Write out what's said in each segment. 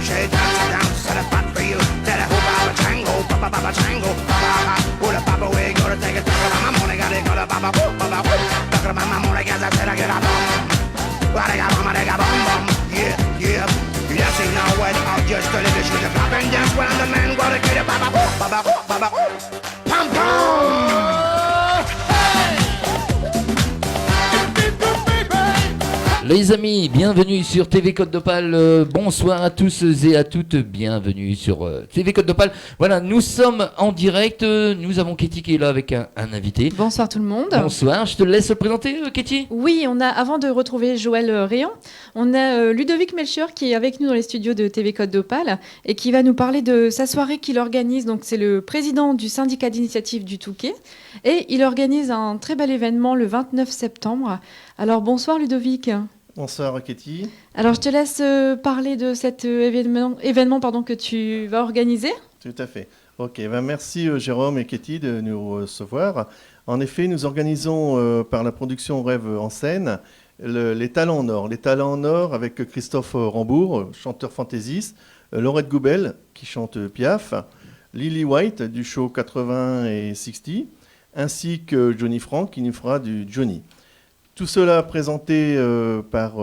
she dance to the spot for you. Tell her who baba tango, baba tango, baba. Pull a papa, we gonna take it. Talk about my money, got it, got a baba, baba. Talk about my money, got I said I get a bum. Well, I got bum bum. Yeah, yeah. You just ain't know what I'm just a little shoot the pop and dance when the man gonna get it, baba, baba, baba. Pum pum. Les amis, bienvenue sur TV Côte d'Opale. Bonsoir à tous et à toutes. Bienvenue sur TV Côte d'Opale. Voilà, nous sommes en direct. Nous avons Katie qui est là avec un invité. Bonsoir tout le monde. Bonsoir. Je te laisse présenter, Katie. Oui, on a, avant de retrouver Joël Réan, on a Ludovic Melchior qui est avec nous dans les studios de TV Côte d'Opale et qui va nous parler de sa soirée qu'il organise. Donc, c'est le président du syndicat d'initiative du Touquet et il organise un très bel événement le 29 septembre. Alors, bonsoir Ludovic. Bonsoir Katie. Alors je te laisse parler de cet événement que tu vas organiser. Tout à fait. Ok, merci Jérôme et Katie de nous recevoir. En effet, nous organisons par la production Rêve en scène les Talents en or. Les Talents en or avec Christophe Rambourg, chanteur fantaisiste, Laurette Goubel qui chante Piaf, Lily White du show 80 et 60, ainsi que Johnny Frank qui nous fera du Johnny. Tout cela présenté par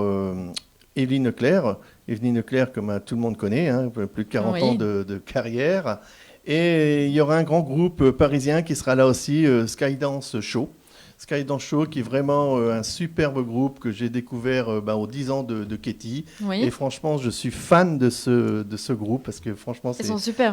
Evelyne Leclerc. Evelyne Leclerc, comme tout le monde connaît, hein, plus de 40 ans de carrière. Et il y aura un grand groupe parisien qui sera là aussi, Skydance Show. Skydance Show, qui est vraiment un superbe groupe que j'ai découvert aux 10 ans de Katie. Oui. Et franchement, je suis fan de ce groupe parce que franchement, c'est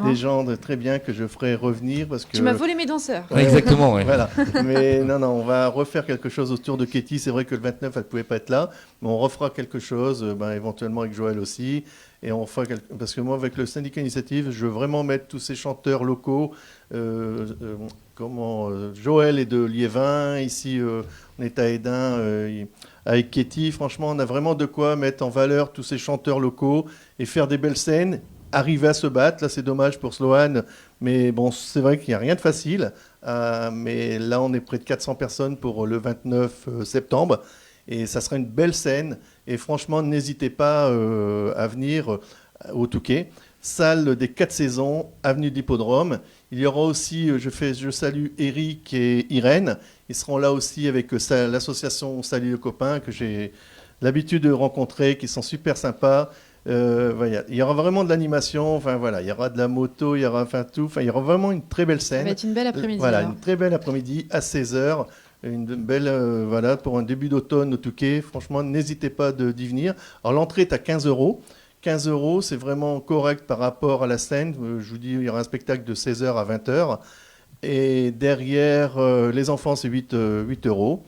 des gens très bien que je ferai revenir. Parce que, tu m'as volé mes danseurs. Exactement, oui. Voilà. Mais non, on va refaire quelque chose autour de Katie. C'est vrai que le 29, elle ne pouvait pas être là, mais on refera quelque chose, éventuellement avec Joël aussi. Et on fera parce que moi, avec le syndicat initiative, je veux vraiment mettre tous ces chanteurs locaux. Joël est de Liévin, ici on est à Hédin avec Katie. Franchement, on a vraiment de quoi mettre en valeur tous ces chanteurs locaux et faire des belles scènes, arriver à se battre. Là, c'est dommage pour Sloane, mais bon, c'est vrai qu'il n'y a rien de facile. Mais là, on est près de 400 personnes pour le 29 septembre. Et ça sera une belle scène. Et franchement, n'hésitez pas à venir au Touquet. Salle des 4 saisons, avenue d'Hippodrome. Il y aura aussi, je salue Eric et Irène. Ils seront là aussi avec l'association Salut le copain que j'ai l'habitude de rencontrer, qui sont super sympas. Il y aura vraiment de l'animation. Enfin voilà, il y aura de la moto, il y aura tout. Enfin, il y aura vraiment une très belle scène. Ça va être une belle après-midi. Voilà, une très belle après-midi à 16h. Une belle, pour un début d'automne au Touquet. Franchement, n'hésitez pas d'y venir. Alors, l'entrée est à 15 €. 15 €, c'est vraiment correct par rapport à la scène. Je vous dis, il y aura un spectacle de 16h à 20h. Et derrière, les enfants, c'est 8 €.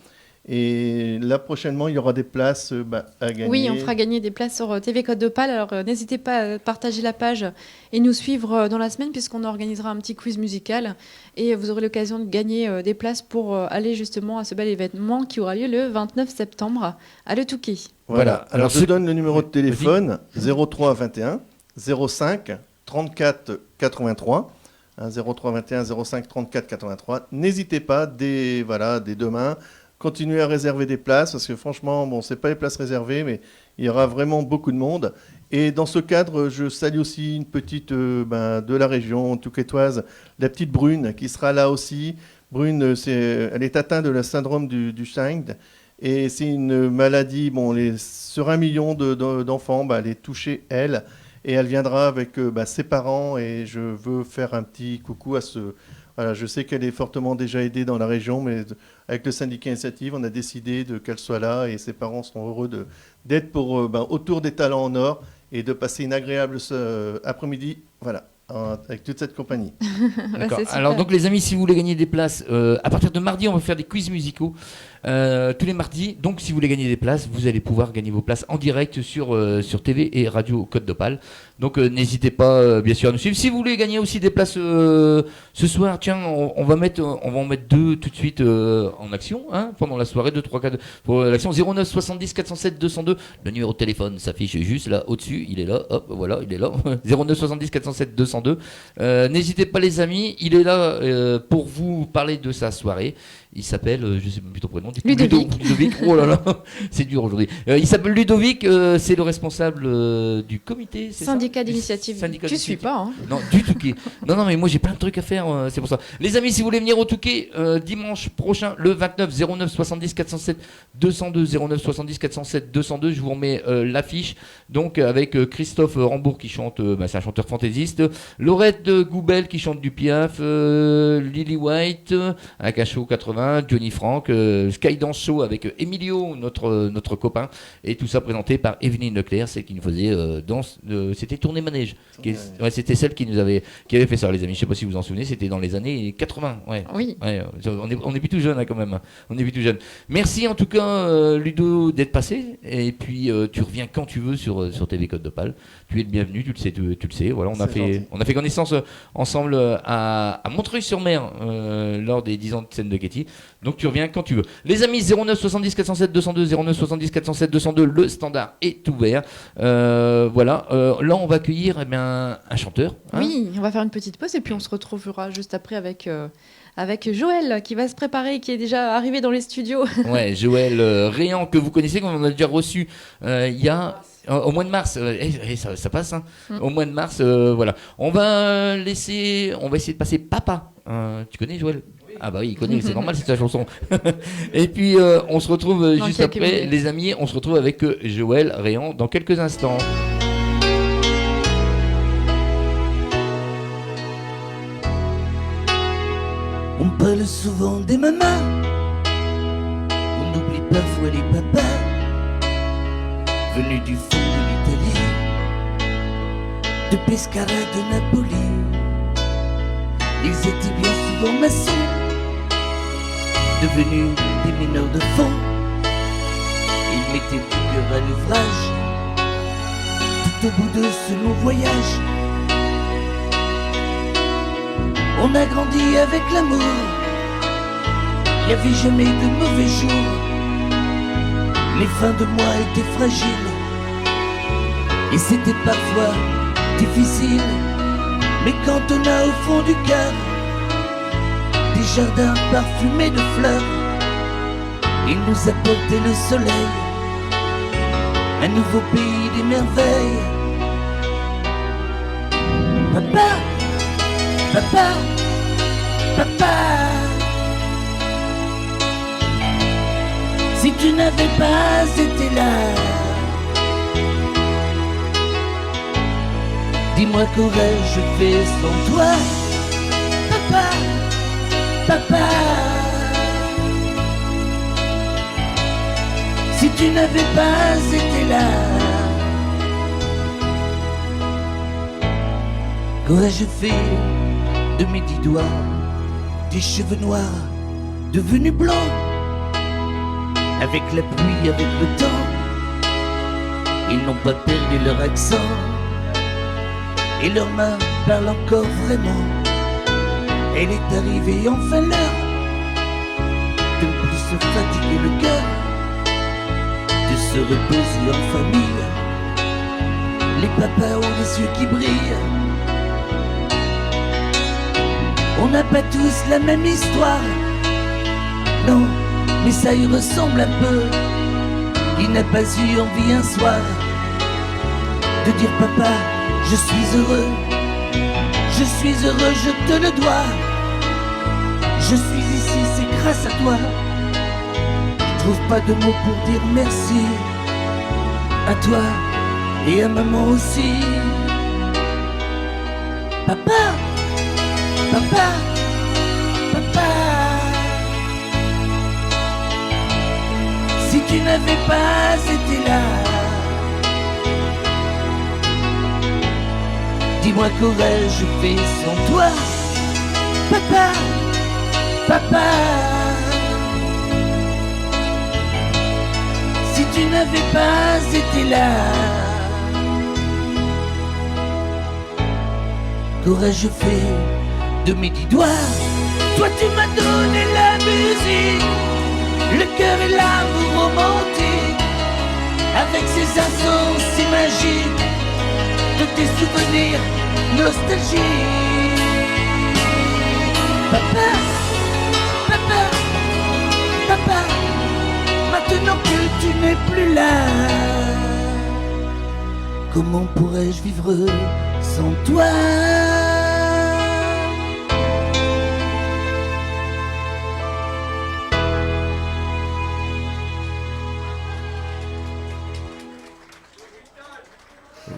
Et là, prochainement, il y aura des places à gagner. Oui, on fera gagner des places sur TV Côte d'Opale. Alors, n'hésitez pas à partager la page et nous suivre dans la semaine puisqu'on organisera un petit quiz musical. Et vous aurez l'occasion de gagner des places pour aller justement à ce bel événement qui aura lieu le 29 septembre à Le Touquet. Voilà. Alors, je donne le numéro de téléphone 03 21 05 34 83. 03 21 05 34 83. N'hésitez pas dès demain. Continuez à réserver des places parce que franchement, c'est pas les places réservées, mais il y aura vraiment beaucoup de monde. Et dans ce cadre, je salue aussi une petite de la région touquetoise, la petite Brune, qui sera là aussi. Brune, elle est atteinte de la syndrome du Shine et c'est une maladie. Sur 1 million d'enfants, elle est touchée elle, et elle viendra avec ses parents. Et je veux faire un petit coucou à ce. Voilà, je sais qu'elle est fortement déjà aidée dans la région, mais avec le syndicat initiative, on a décidé qu'elle soit là et ses parents seront heureux d'être autour des Talents en or et de passer une agréable après-midi, avec toute cette compagnie. D'accord. Alors donc les amis, si vous voulez gagner des places, à partir de mardi, on va faire des quiz musicaux tous les mardis. Donc si vous voulez gagner des places, vous allez pouvoir gagner vos places en direct sur TV et Radio Côte d'Opale. Donc n'hésitez pas bien sûr à nous suivre. Si vous voulez gagner aussi des places ce soir, tiens, on va en mettre 2 tout de suite en action pendant la soirée, 2, 3, 4 pour l'action 09 70 407 202. Le numéro de téléphone s'affiche juste là au-dessus, il est là, hop, voilà, il est là. 09 70 407 202. N'hésitez pas les amis, il est là pour vous parler de sa soirée. Il s'appelle, je sais même plus ton prénom. Ludovic. Ludovic. Oh là là, c'est dur aujourd'hui. Il s'appelle Ludovic, c'est le responsable du comité. C'est Syndicat ça d'initiative. Syndicat Tu suis d'initiative. pas, hein. Non, du Touquet. Non, mais moi j'ai plein de trucs à faire, c'est pour ça. Les amis, si vous voulez venir au Touquet, dimanche prochain, le 29 09 70 407 202, 09 70 407 202, je vous remets l'affiche. Donc avec Christophe Rambourg qui chante, c'est un chanteur fantaisiste, Laurette Goubel qui chante du Piaf, Lily White, Akacho 80, Johnny Frank, Skydance Show avec Emilio, notre copain, et tout ça présenté par Evelyne Leclerc, celle qui nous faisait danse, c'était Tournée Manège. Ouais, c'était celle qui avait fait ça, les amis. Je sais pas si vous vous en souvenez, c'était dans les années 80. Ouais. Oui. Ouais, on est plus tout jeune quand même. On est plus tout jeune. Merci en tout cas Ludo d'être passé. Et puis tu reviens quand tu veux sur TV Côte d'Opale. Tu es le bienvenu, tu le sais. Voilà, on a fait connaissance ensemble à Montreuil-sur-Mer lors des 10 ans de scène de Ketty. Donc tu reviens quand tu veux. Les amis, 09 70 407 202, 09 70 407 202, le standard est ouvert. Voilà. Là, on va accueillir un chanteur. Hein. Oui, on va faire une petite pause et puis on se retrouvera juste après avec Joël qui va se préparer, qui est déjà arrivé dans les studios. Ouais, Joël Réan, que vous connaissez, qu'on a déjà reçu il y a... Au mois de mars, ça passe, hein. Au mois de mars, voilà. On va essayer de passer Papa. Tu connais Joël? Ah bah oui, il connaît, c'est normal, c'est sa chanson. Et puis on se retrouve juste après, minutes. Les amis, on se retrouve avec Joël Réan dans quelques instants. On parle souvent des mamans, on oublie parfois les papas, venus du fond de l'Italie, de Pescara, de Napoli. Ils étaient bien souvent maçons, devenus des mineurs de fond. Ils mettaient du cœur à l'ouvrage, tout au bout de ce long voyage. On a grandi avec l'amour, il n'y avait jamais de mauvais jours. Les fins de mois étaient fragiles, et c'était parfois difficile. Mais quand on a au fond du cœur des jardins parfumés de fleurs, ils nous apportaient le soleil, un nouveau pays des merveilles. Papa, papa, papa, si tu n'avais pas été là, dis-moi qu'aurais-je fait sans toi, papa, papa. Si tu n'avais pas été là, qu'aurais-je fait de mes 10 doigts, tes cheveux noirs devenus blancs, avec la pluie, avec le temps, ils n'ont pas perdu leur accent, et leurs mains parlent encore vraiment. Elle est arrivée enfin l'heure de ne plus se fatiguer le cœur, de se reposer en famille. Les papas ont les yeux qui brillent. On n'a pas tous la même histoire, non, mais ça y ressemble un peu. Il n'a pas eu envie un soir de dire papa, je suis heureux, je suis heureux, je te le dois. Je suis ici, c'est grâce à toi. Je trouve pas de mots pour dire merci à toi et à maman aussi. Papa, papa, papa, si tu n'avais pas été là, dis-moi qu'aurais-je fait sans toi, papa, papa. Si tu n'avais pas été là, qu'aurais-je fait de mes 10 doigts? Toi tu m'as donné la musique, le cœur et l'amour romantique, avec ses accents si magiques, de tes souvenirs nostalgiques. Papa, papa, que tu n'es plus là. Comment pourrais-je vivre sans toi?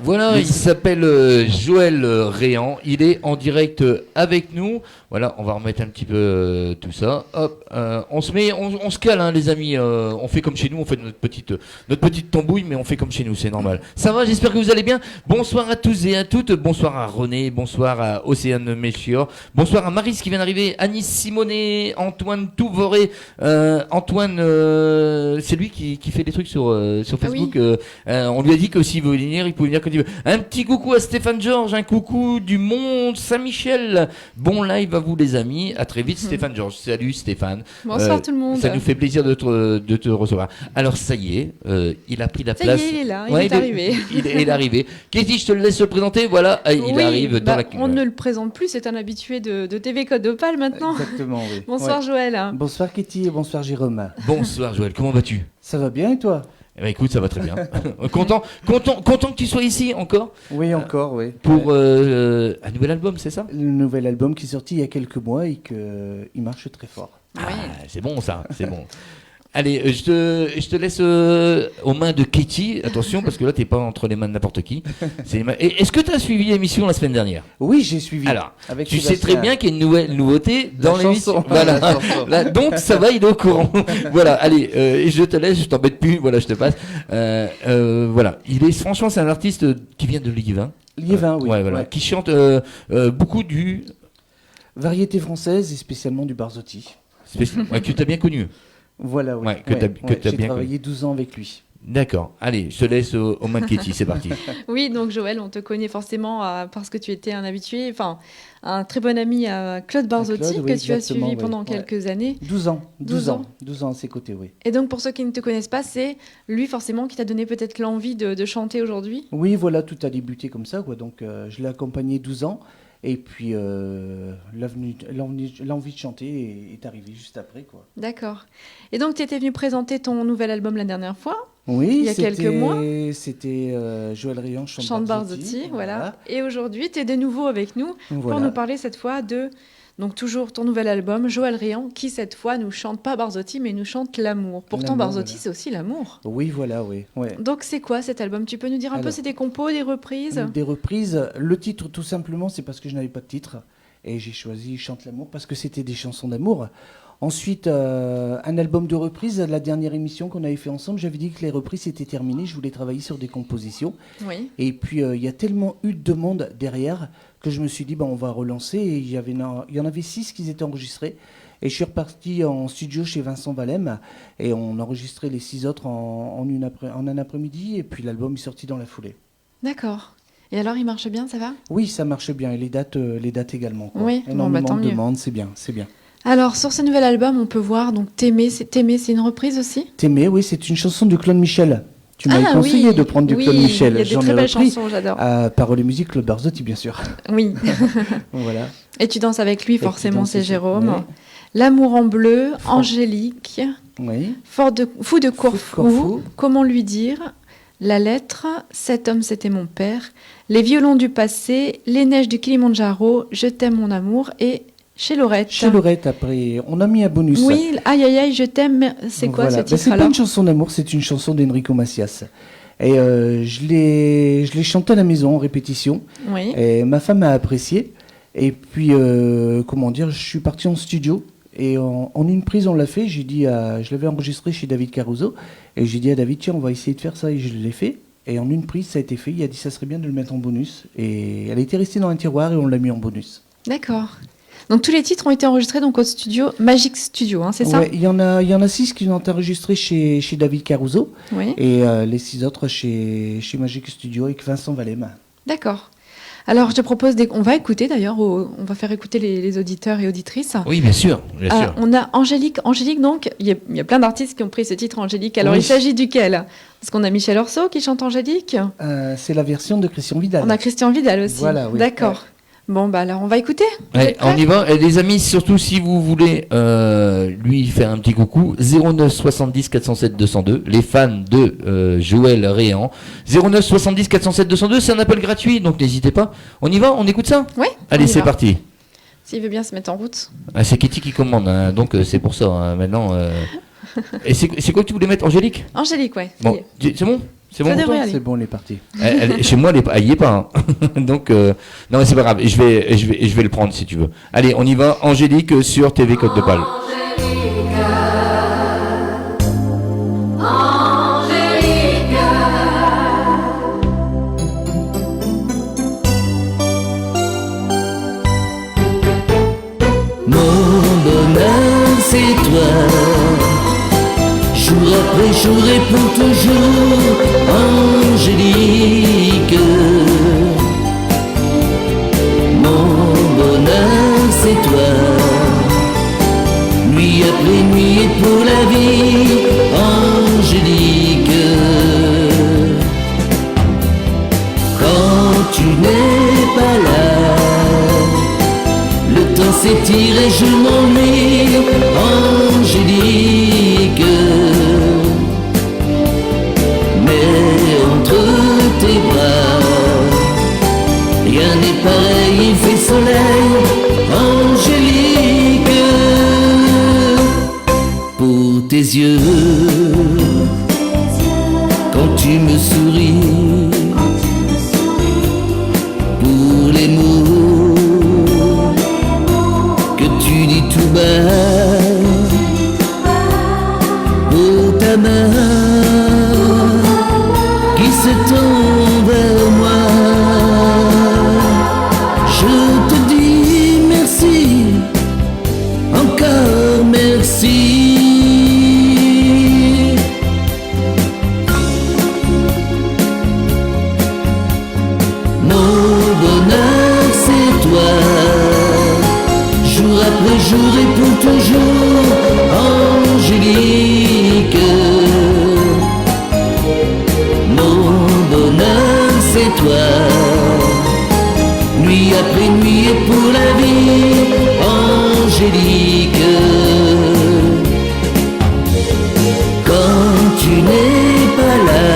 Voilà, il s'appelle Joël Réan. Il est en direct avec nous. Voilà, on va remettre un petit peu tout ça. Hop, on se cale, hein, les amis. On fait comme chez nous. On fait notre petite tambouille, mais on fait comme chez nous. C'est normal. Ça va. J'espère que vous allez bien. Bonsoir à tous et à toutes. Bonsoir à René. Bonsoir à Océane Melchior. Bonsoir à Maris qui vient d'arriver. Anis Simonet, Antoine Touvoré. Antoine, c'est lui qui fait des trucs sur Facebook. oui. On lui a dit que s'il veut venir, il pouvait venir quand il veut. Un petit coucou à Stéphane Georges, un coucou du monde Saint-Michel. Bon live à vous les amis, à très vite Stéphane Georges. Salut Stéphane. Bonsoir tout le monde. Ça nous fait plaisir de te recevoir. Alors ça y est, il a pris la Ça place. y est, il est là, il est arrivé. Il est arrivé. Katie, je te le laisse le présenter. Voilà, il Oui, arrive dans la. on ne le présente plus, c'est un habitué de TV Code d'Opale maintenant. Exactement, oui. Bonsoir Ouais. Joël. Bonsoir Kitty et bonsoir Jérôme. Bonsoir Joël, comment vas-tu? Ça va bien et toi? Eh ben, écoute, ça va très bien. content que tu sois ici encore Oui, encore, oui. pour un nouvel album, c'est ça? Le nouvel album qui est sorti il y a quelques mois et qu'il marche très fort. Oui. Ah, c'est bon ça, c'est bon. Allez, je te laisse aux mains de Katie. Attention, parce que là, t'es pas entre les mains de n'importe qui. Et est-ce que tu as suivi l'émission la semaine dernière? Oui, j'ai suivi. Alors, avec tu sais Sébastien. très bien qu'il y a une nouvelle nouveauté dans La l'émission. chanson. Voilà. La chanson. Là, donc, ça va, il est au courant. Voilà, allez, je te laisse, je t'embête plus. Voilà, je te passe. Voilà, franchement, c'est un artiste qui vient de Liévin. Liévin, oui. Ouais, voilà, Ouais. qui chante beaucoup du. Variété française et spécialement du Barzotti. Ouais, que tu as bien connu. Voilà, oui. Ouais, que t'as J'ai bien travaillé 12 ans avec lui. D'accord. Allez, je te laisse aux mains de Katie. C'est parti. Oui, donc Joël, on te connaît forcément parce que tu étais un habitué, enfin un très bon ami à Claude Barzotti, Claude, oui, que tu as exactement, suivi oui. pendant Ouais. quelques années. 12 ans. 12 ans. 12 ans à ses côtés, oui. Et donc pour ceux qui ne te connaissent pas, c'est lui forcément qui t'a donné peut-être l'envie de chanter aujourd'hui. Oui, voilà, tout a débuté comme ça, quoi. Donc, je l'ai accompagné 12 ans. Et puis, l'envie de chanter est arrivée juste après, quoi. D'accord. Et donc tu étais venu présenter ton nouvel album la dernière fois, Oui, Il y a quelques mois. C'était Joël Réan, Chante Barzotti, voilà. Et aujourd'hui, tu es de nouveau avec nous pour Voilà. nous parler cette fois de, donc toujours ton nouvel album, Joël Réan, qui cette fois nous chante pas Barzotti, mais nous chante l'amour. Pourtant, L'amour, Barzotti, voilà. c'est aussi l'amour. Oui, voilà, oui. Ouais. Donc c'est quoi cet album? Tu peux nous dire un peu, Alors, c'est des compos, des reprises? Des reprises. Le titre, tout simplement, c'est parce que je n'avais pas de titre. Et j'ai choisi Chante l'amour parce que c'était des chansons d'amour. Ensuite, un album de reprises. La dernière émission qu'on avait fait ensemble, j'avais dit que les reprises étaient terminées. Je voulais travailler sur des compositions. Oui. Et puis, il y a tellement eu de demandes derrière que je me suis dit, on va relancer. Et il y en avait 6 qui étaient enregistrés. Et je suis reparti en studio chez Vincent Valem. Et on enregistrait les 6 autres en un après-midi. Et puis, l'album est sorti dans la foulée. D'accord. Et alors, il marche bien, ça va? Oui, ça marche bien. Et les dates également, quoi. Oui, bon, Énormément tant de mieux. demandes, c'est bien, c'est bien. Alors, sur ce nouvel album, on peut voir donc T'aimer, c'est une reprise aussi? T'aimer, oui, c'est une chanson de Claude Michel. Tu m'avais conseillé oui, de prendre du oui, Claude Michel. il y a des J'en très ai belles repris. chansons, j'adore. Paroles et musique, Claude Barzotti, bien sûr. Oui. Voilà. Et tu danses avec lui, Et tu forcément, danses c'est aussi. Jérôme. Oui. L'amour en bleu, Fran- Angélique, Oui. Fou de Corfou, Corfou. Comment lui dire, La lettre, Cet homme c'était mon père, Les violons du passé, Les neiges du Kilimandjaro, Je t'aime mon amour et Chez Lorette. Chez Lorette, après, on a mis un bonus. Oui, Aïe aïe aïe, je t'aime, c'est quoi Voilà. ce titre C'est pas alors? une chanson d'amour, c'est une chanson d'Enrico Macias. Et je l'ai chanté à la maison en répétition. Oui, Et ma femme a apprécié. Et puis, je suis parti en studio. Et en une prise, on l'a fait. Je l'avais enregistré chez David Caruso. Et j'ai dit à David, tiens, on va essayer de faire ça. Et je l'ai fait. Et en une prise, ça a été fait. Il a dit, ça serait bien de le mettre en bonus. Et elle était restée dans un tiroir et on l'a mis en bonus. d'accord. Donc tous les titres ont été enregistrés donc au studio Magic Studio, hein, c'est ça? Ouais, il y en a 6 qui ont été enregistrés chez David Caruso. Oui, Et les 6 autres chez Magic Studio avec Vincent Valem. d'accord. Alors je te propose, on va écouter d'ailleurs, on va faire écouter les auditeurs et auditrices. Oui, bien sûr, bien sûr. On a Angélique. Angélique, donc, il y a plein d'artistes qui ont pris ce titre Angélique. Alors, Oui. il s'agit duquel? Parce qu'on a Michel Orso qui chante Angélique. C'est la version de Christian Vidal. On a Christian Vidal aussi. Voilà, oui. D'accord. Bon, bah alors on va écouter. Vous Ouais, êtes prêts on y va. Et les amis, surtout si vous voulez lui faire un petit coucou, 09 70 407 202. Les fans de Joël Réan. 09 70 407 202, c'est un appel gratuit, donc n'hésitez pas. On y va, on écoute ça. Oui. Allez, c'est parti. S'il veut bien se mettre en route. Ah, c'est Kitty qui commande, hein, donc c'est pour ça. Hein, maintenant. Et c'est quoi que tu voulais mettre, Angélique? Angélique, ouais. Bon, c'est bon. C'est bon Ça pour devrait toi aller. C'est bon, on est parti. Chez moi, elle y est pas. Hein. Donc, non, mais c'est pas grave. Je vais le prendre si tu veux. Allez, on y va. Angélique sur TV Côte d'Opale. Mon bonheur, c'est toi. Jour après jour et pour toujours, Angélique. Mon bonheur, c'est toi. Nuit après nuit et pour la vie, Angélique. Quand tu n'es pas là, le temps s'étire et je m'ennuie, Angélique. Mais entre tes bras, rien n'est pareil, il fait soleil, Angélique. Pour tes yeux, quand tu me souris, pour les mots que tu dis tout bas, pour ta main qui se tend vers moi, je te dis merci, encore merci. Mon bonheur, c'est toi. Jour après jour et pour toujours, Angélique. Mon bonheur, c'est toi. Nuit après nuit et pour la vie, Angélique. Quand tu n'es pas là,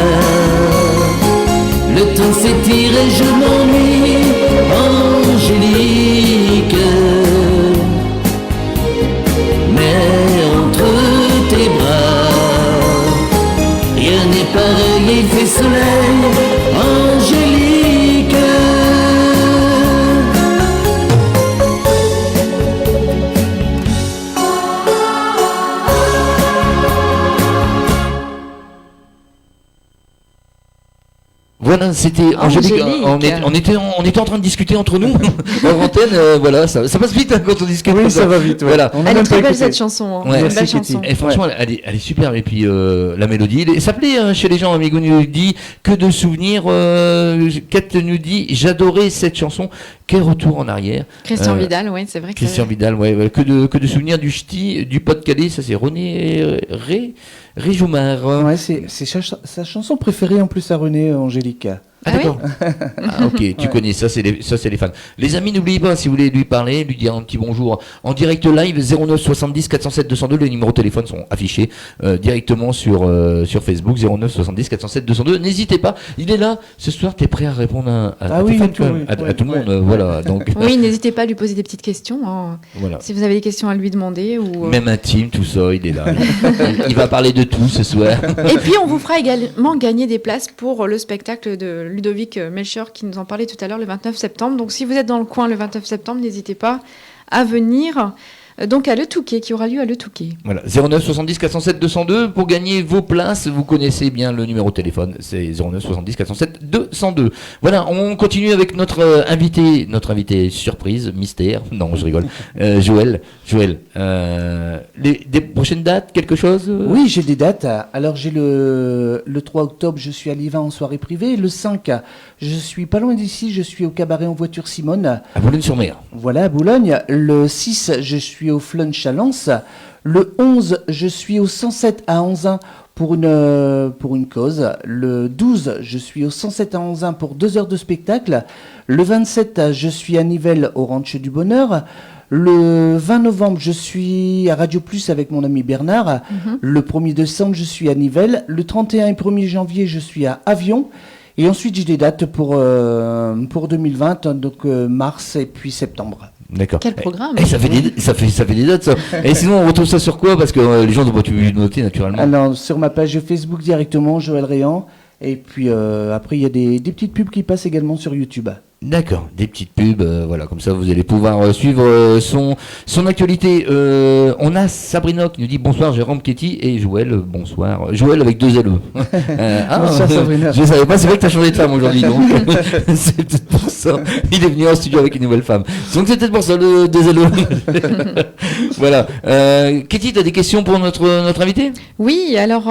le temps s'étire et je m'ennuie, Angélique. Mais entre tes bras, rien n'est pareil, il fait soleil, Angélique. Voilà, c'était Angélique. Angélique. On était en train de discuter entre nous en antenne. Voilà, ça passe vite hein, quand on discute. Oui, ça va vite. Ouais. Voilà. On a Elle est même très pas belle écouté. cette chanson. Hein. Ouais. Une Merci, belle Kitty. chanson. Et franchement, elle est superbe. Et puis la mélodie, ça plaît chez les gens. Amigo nous dit que de souvenirs. Kate nous dit j'adorais cette chanson. Quel retour en arrière. Christian Vidal, oui, c'est vrai que Christian Vidal, ouais, que de souvenirs du ch'ti, du Pas-de-Calais. Ça c'est René Réjoumard. Ouais, c'est sa chanson préférée en plus à René, Angélique. Ah d'accord. Ah, ok, tu connais ça, c'est les fans. Les amis, n'oubliez pas, si vous voulez lui parler, lui dire un petit bonjour en direct live, 09 70 407 202, les numéros de téléphone sont affichés directement sur Facebook, 09 70 407 202. N'hésitez pas, il est là ce soir, t'es prêt à répondre à tes fans, quand même, à tout le monde, voilà. Donc Oui, n'hésitez pas à lui poser des petites questions. Hein. voilà. Si vous avez des questions à lui demander. Ou... Même intime, tout ça, il est là. Il va parler de tout ce soir. Et puis, on vous fera également gagner des places pour le spectacle de Ludovic Melchior qui nous en parlait tout à l'heure le 29 septembre. Donc, si vous êtes dans le coin le 29 septembre, n'hésitez pas à venir. Donc à Le Touquet, qui aura lieu à Le Touquet. Voilà, 09 70 407 202 pour gagner vos places. Vous connaissez bien le numéro de téléphone, c'est 09 70 407 202. Voilà, on continue avec notre invité surprise, mystère. Non, je rigole. Joël, des prochaines dates, quelque chose Oui, j'ai des dates. Alors j'ai le 3 octobre, je suis à Ливin en soirée privée. Le 5, je suis pas loin d'ici, je suis au cabaret en voiture Simone. À Boulogne-sur-Mer. Voilà, à Boulogne. Le 6, je suis au Flun Chalence. Le 11, je suis au 107 à Anzin pour une cause. Le 12, je suis au 107 à Anzin pour 2 heures de spectacle. Le 27, je suis à Nivelles au Ranch du Bonheur. Le 20 novembre, je suis à Radio Plus avec mon ami Bernard. Le 1er décembre, je suis à Nivelles. Le 31 et 1er janvier, je suis à Avion. Et ensuite, j'ai des dates pour 2020, donc mars et puis septembre. D'accord. Quel programme. Et ça fait des dates, ça. Et sinon, on retrouve ça sur quoi? Parce que les gens n'ont pas pu noter, naturellement. Alors, sur ma page Facebook directement, Joël Réan. Et puis après, il y a des petites pubs qui passent également sur YouTube. D'accord, des petites pubs, voilà, comme ça vous allez pouvoir suivre son actualité. On a Sabrina qui nous dit bonsoir Jérôme Ketty et Joël, bonsoir. Joël avec 2 LE. Bonsoir, Sabrina. Je savais pas, c'est vrai que tu as changé de femme aujourd'hui, donc c'est peut-être pour ça. Il est venu en studio avec une nouvelle femme. Donc c'est peut-être pour ça le 2 LE. Voilà. Ketty, tu as des questions pour notre invité? Oui, alors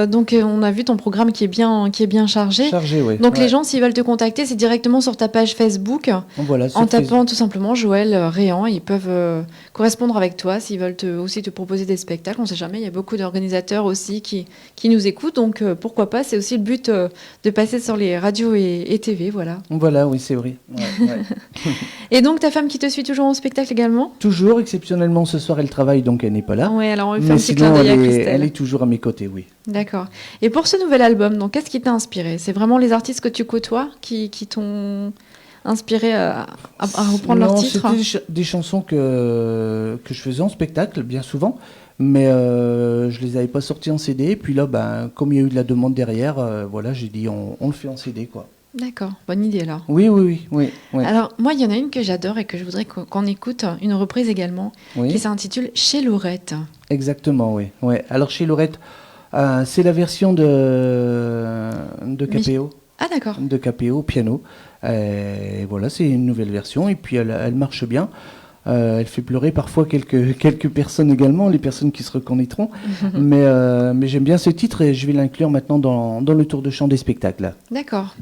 donc on a vu ton programme qui est bien chargé. Chargé, oui. Donc les gens, s'ils veulent te contacter, c'est directement sur ta page Facebook, Voilà, en tapant tout simplement Joël Réan. Ils peuvent correspondre avec toi s'ils veulent aussi te proposer des spectacles. On ne sait jamais, il y a beaucoup d'organisateurs aussi qui nous écoutent. Donc pourquoi pas, c'est aussi le but de passer sur les radios et TV. Voilà. Voilà, oui, c'est vrai. Ouais. Et donc ta femme qui te suit toujours en spectacle également? Toujours, exceptionnellement, ce soir, elle travaille, donc elle n'est pas là. Oui, alors on lui fait Mais un petit sinon, clin d'œil à elle Christelle. est toujours à mes côtés, oui. D'accord. Et pour ce nouvel album, donc qu'est-ce qui t'a inspiré? C'est vraiment les artistes que tu côtoies qui t'ont inspiré à reprendre leurs titres? C'était des chansons que je faisais en spectacle, bien souvent, mais je les avais pas sorties en CD. Et puis là, comme il y a eu de la demande derrière, voilà, j'ai dit on le fait en CD, quoi. D'accord, bonne idée là. Oui. Alors, moi, il y en a une que j'adore et que je voudrais qu'on écoute, une reprise également, Oui. qui s'intitule Chez Laurette. Exactement, oui. Ouais. Alors, chez Laurette, c'est la version de KPO. Ah, d'accord. De KPO, piano. Et voilà, c'est une nouvelle version et puis elle marche bien. Elle fait pleurer parfois quelques personnes également, les personnes qui se reconnaîtront. Mais j'aime bien ce titre et je vais l'inclure maintenant dans le tour de chant des spectacles. D'accord.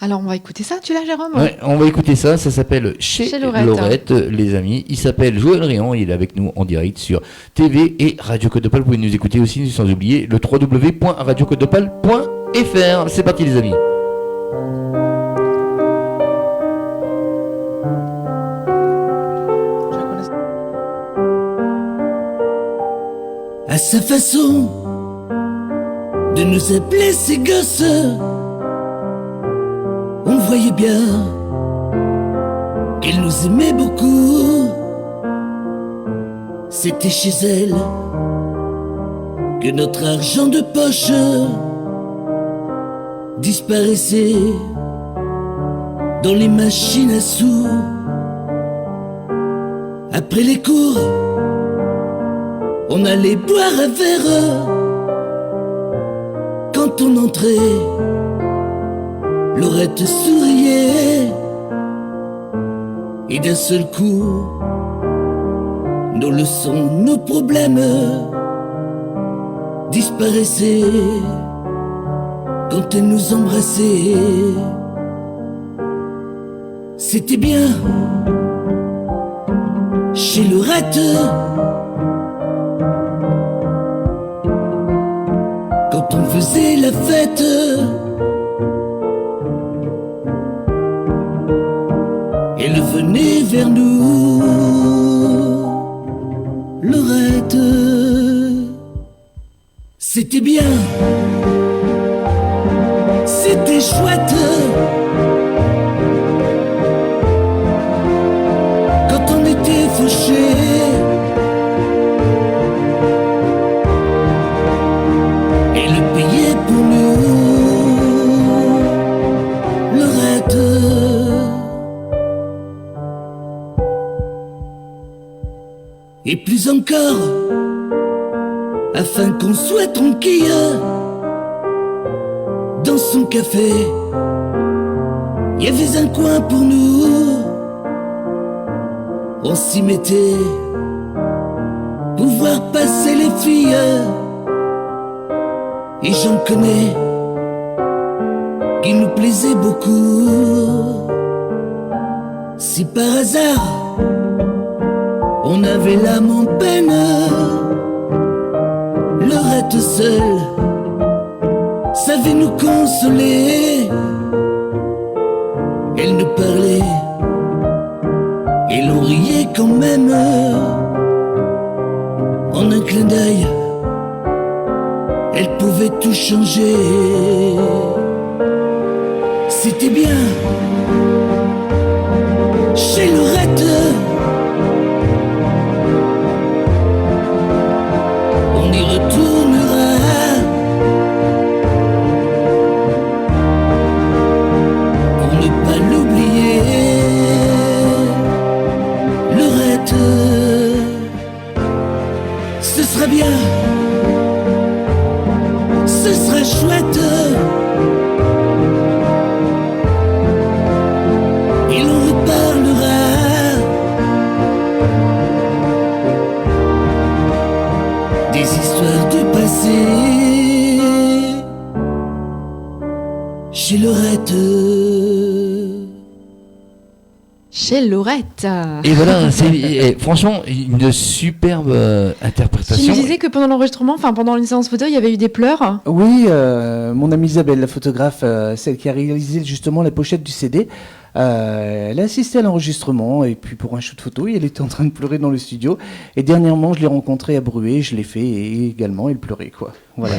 Alors, on va écouter ça, tu l'as, Jérôme? Ouais, on va écouter ça, ça s'appelle Chez Laurette, les amis. Il s'appelle Joël Réan, il est avec nous en direct sur TV et Radio Côte d'Opale. Vous pouvez nous écouter aussi, sans oublier, le www.radiocôtedopale.fr. C'est parti, les amis. À sa façon de nous appeler ses gosses, on voyait bien qu'elle nous aimait beaucoup. C'était chez elle que notre argent de poche disparaissait dans les machines à sous. Après les cours, on allait boire un verre. Quand on entrait, Laurette souriait. Et d'un seul coup, nos leçons, nos problèmes disparaissaient quand elle nous embrassait. C'était bien chez Laurette. Quand on faisait la fête, elle venait vers nous, Laurette. C'était bien, c'était chouette. Quand on était fauchés, pour nous, Laurette. Et plus encore, afin qu'on soit tranquille, dans son café, il y avait un coin pour nous. On s'y mettait pour voir passer les filles. Et j'en connais qui nous plaisaient beaucoup. Si par hasard on avait l'âme en peine, Laurette seule savait nous consoler. Elle nous parlait et l'on riait quand même. En un clin d'œil, elle pouvait tout changer. C'était bien chez Lorette. On y retournera. Pour ne pas l'oublier. Lorette, ce sera bien, ce sera chouette. Et l'on reparlera des histoires du passé chez Lorette. Chez Laurette. Et voilà, c'est franchement une superbe Tu interprétation. nous disais que pendant l'enregistrement, enfin pendant une séance photo, il y avait eu des pleurs. Oui, mon amie Isabelle, la photographe, celle qui a réalisé justement la pochette du CD, elle a assisté à l'enregistrement et puis pour un shoot photo, elle était en train de pleurer dans le studio. Et dernièrement, je l'ai rencontrée à Bruet, je l'ai fait et également elle pleurait quoi. Voilà.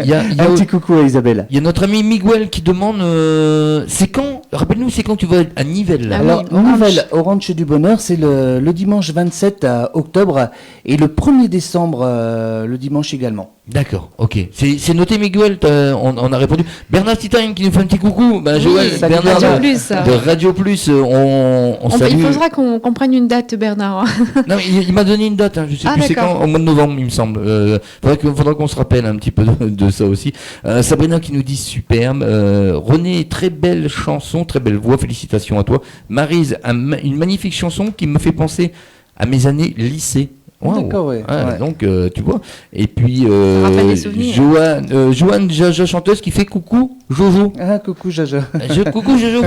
Il y a Un petit coucou à Isabelle. il y a notre ami Miguel qui demande c'est quand, rappelle-nous, c'est quand tu vas à Nivelles là. Ah Alors, oui, Nouvelle au Ranch du Bonheur, c'est le dimanche 27 octobre et le 1er décembre, le dimanche également. D'accord, ok. C'est noté Miguel, on a répondu. Bernard Titane qui nous fait un petit coucou. Ben, Joël, salut, Bernard Radio de, Plus. de Radio Plus, on salue. Il faudra qu'on prenne une date, Bernard. Non, il m'a donné une date, hein, je sais Ah, plus c'est d'accord. quand, au mois de novembre il me semble. Faudra qu'on se rappelle un petit peu de ça aussi. Sabrina qui nous dit superbe. René, très belle chanson, très belle voix, félicitations à toi. Maryse, une magnifique chanson qui me fait penser à mes années lycée. Waouh. D'accord, ouais. Ouais. Donc tu vois. Et puis rappelle des souvenirs. Joanne Jaja chanteuse qui fait coucou Jojo. Ah, coucou Jaja. Coucou Jojo.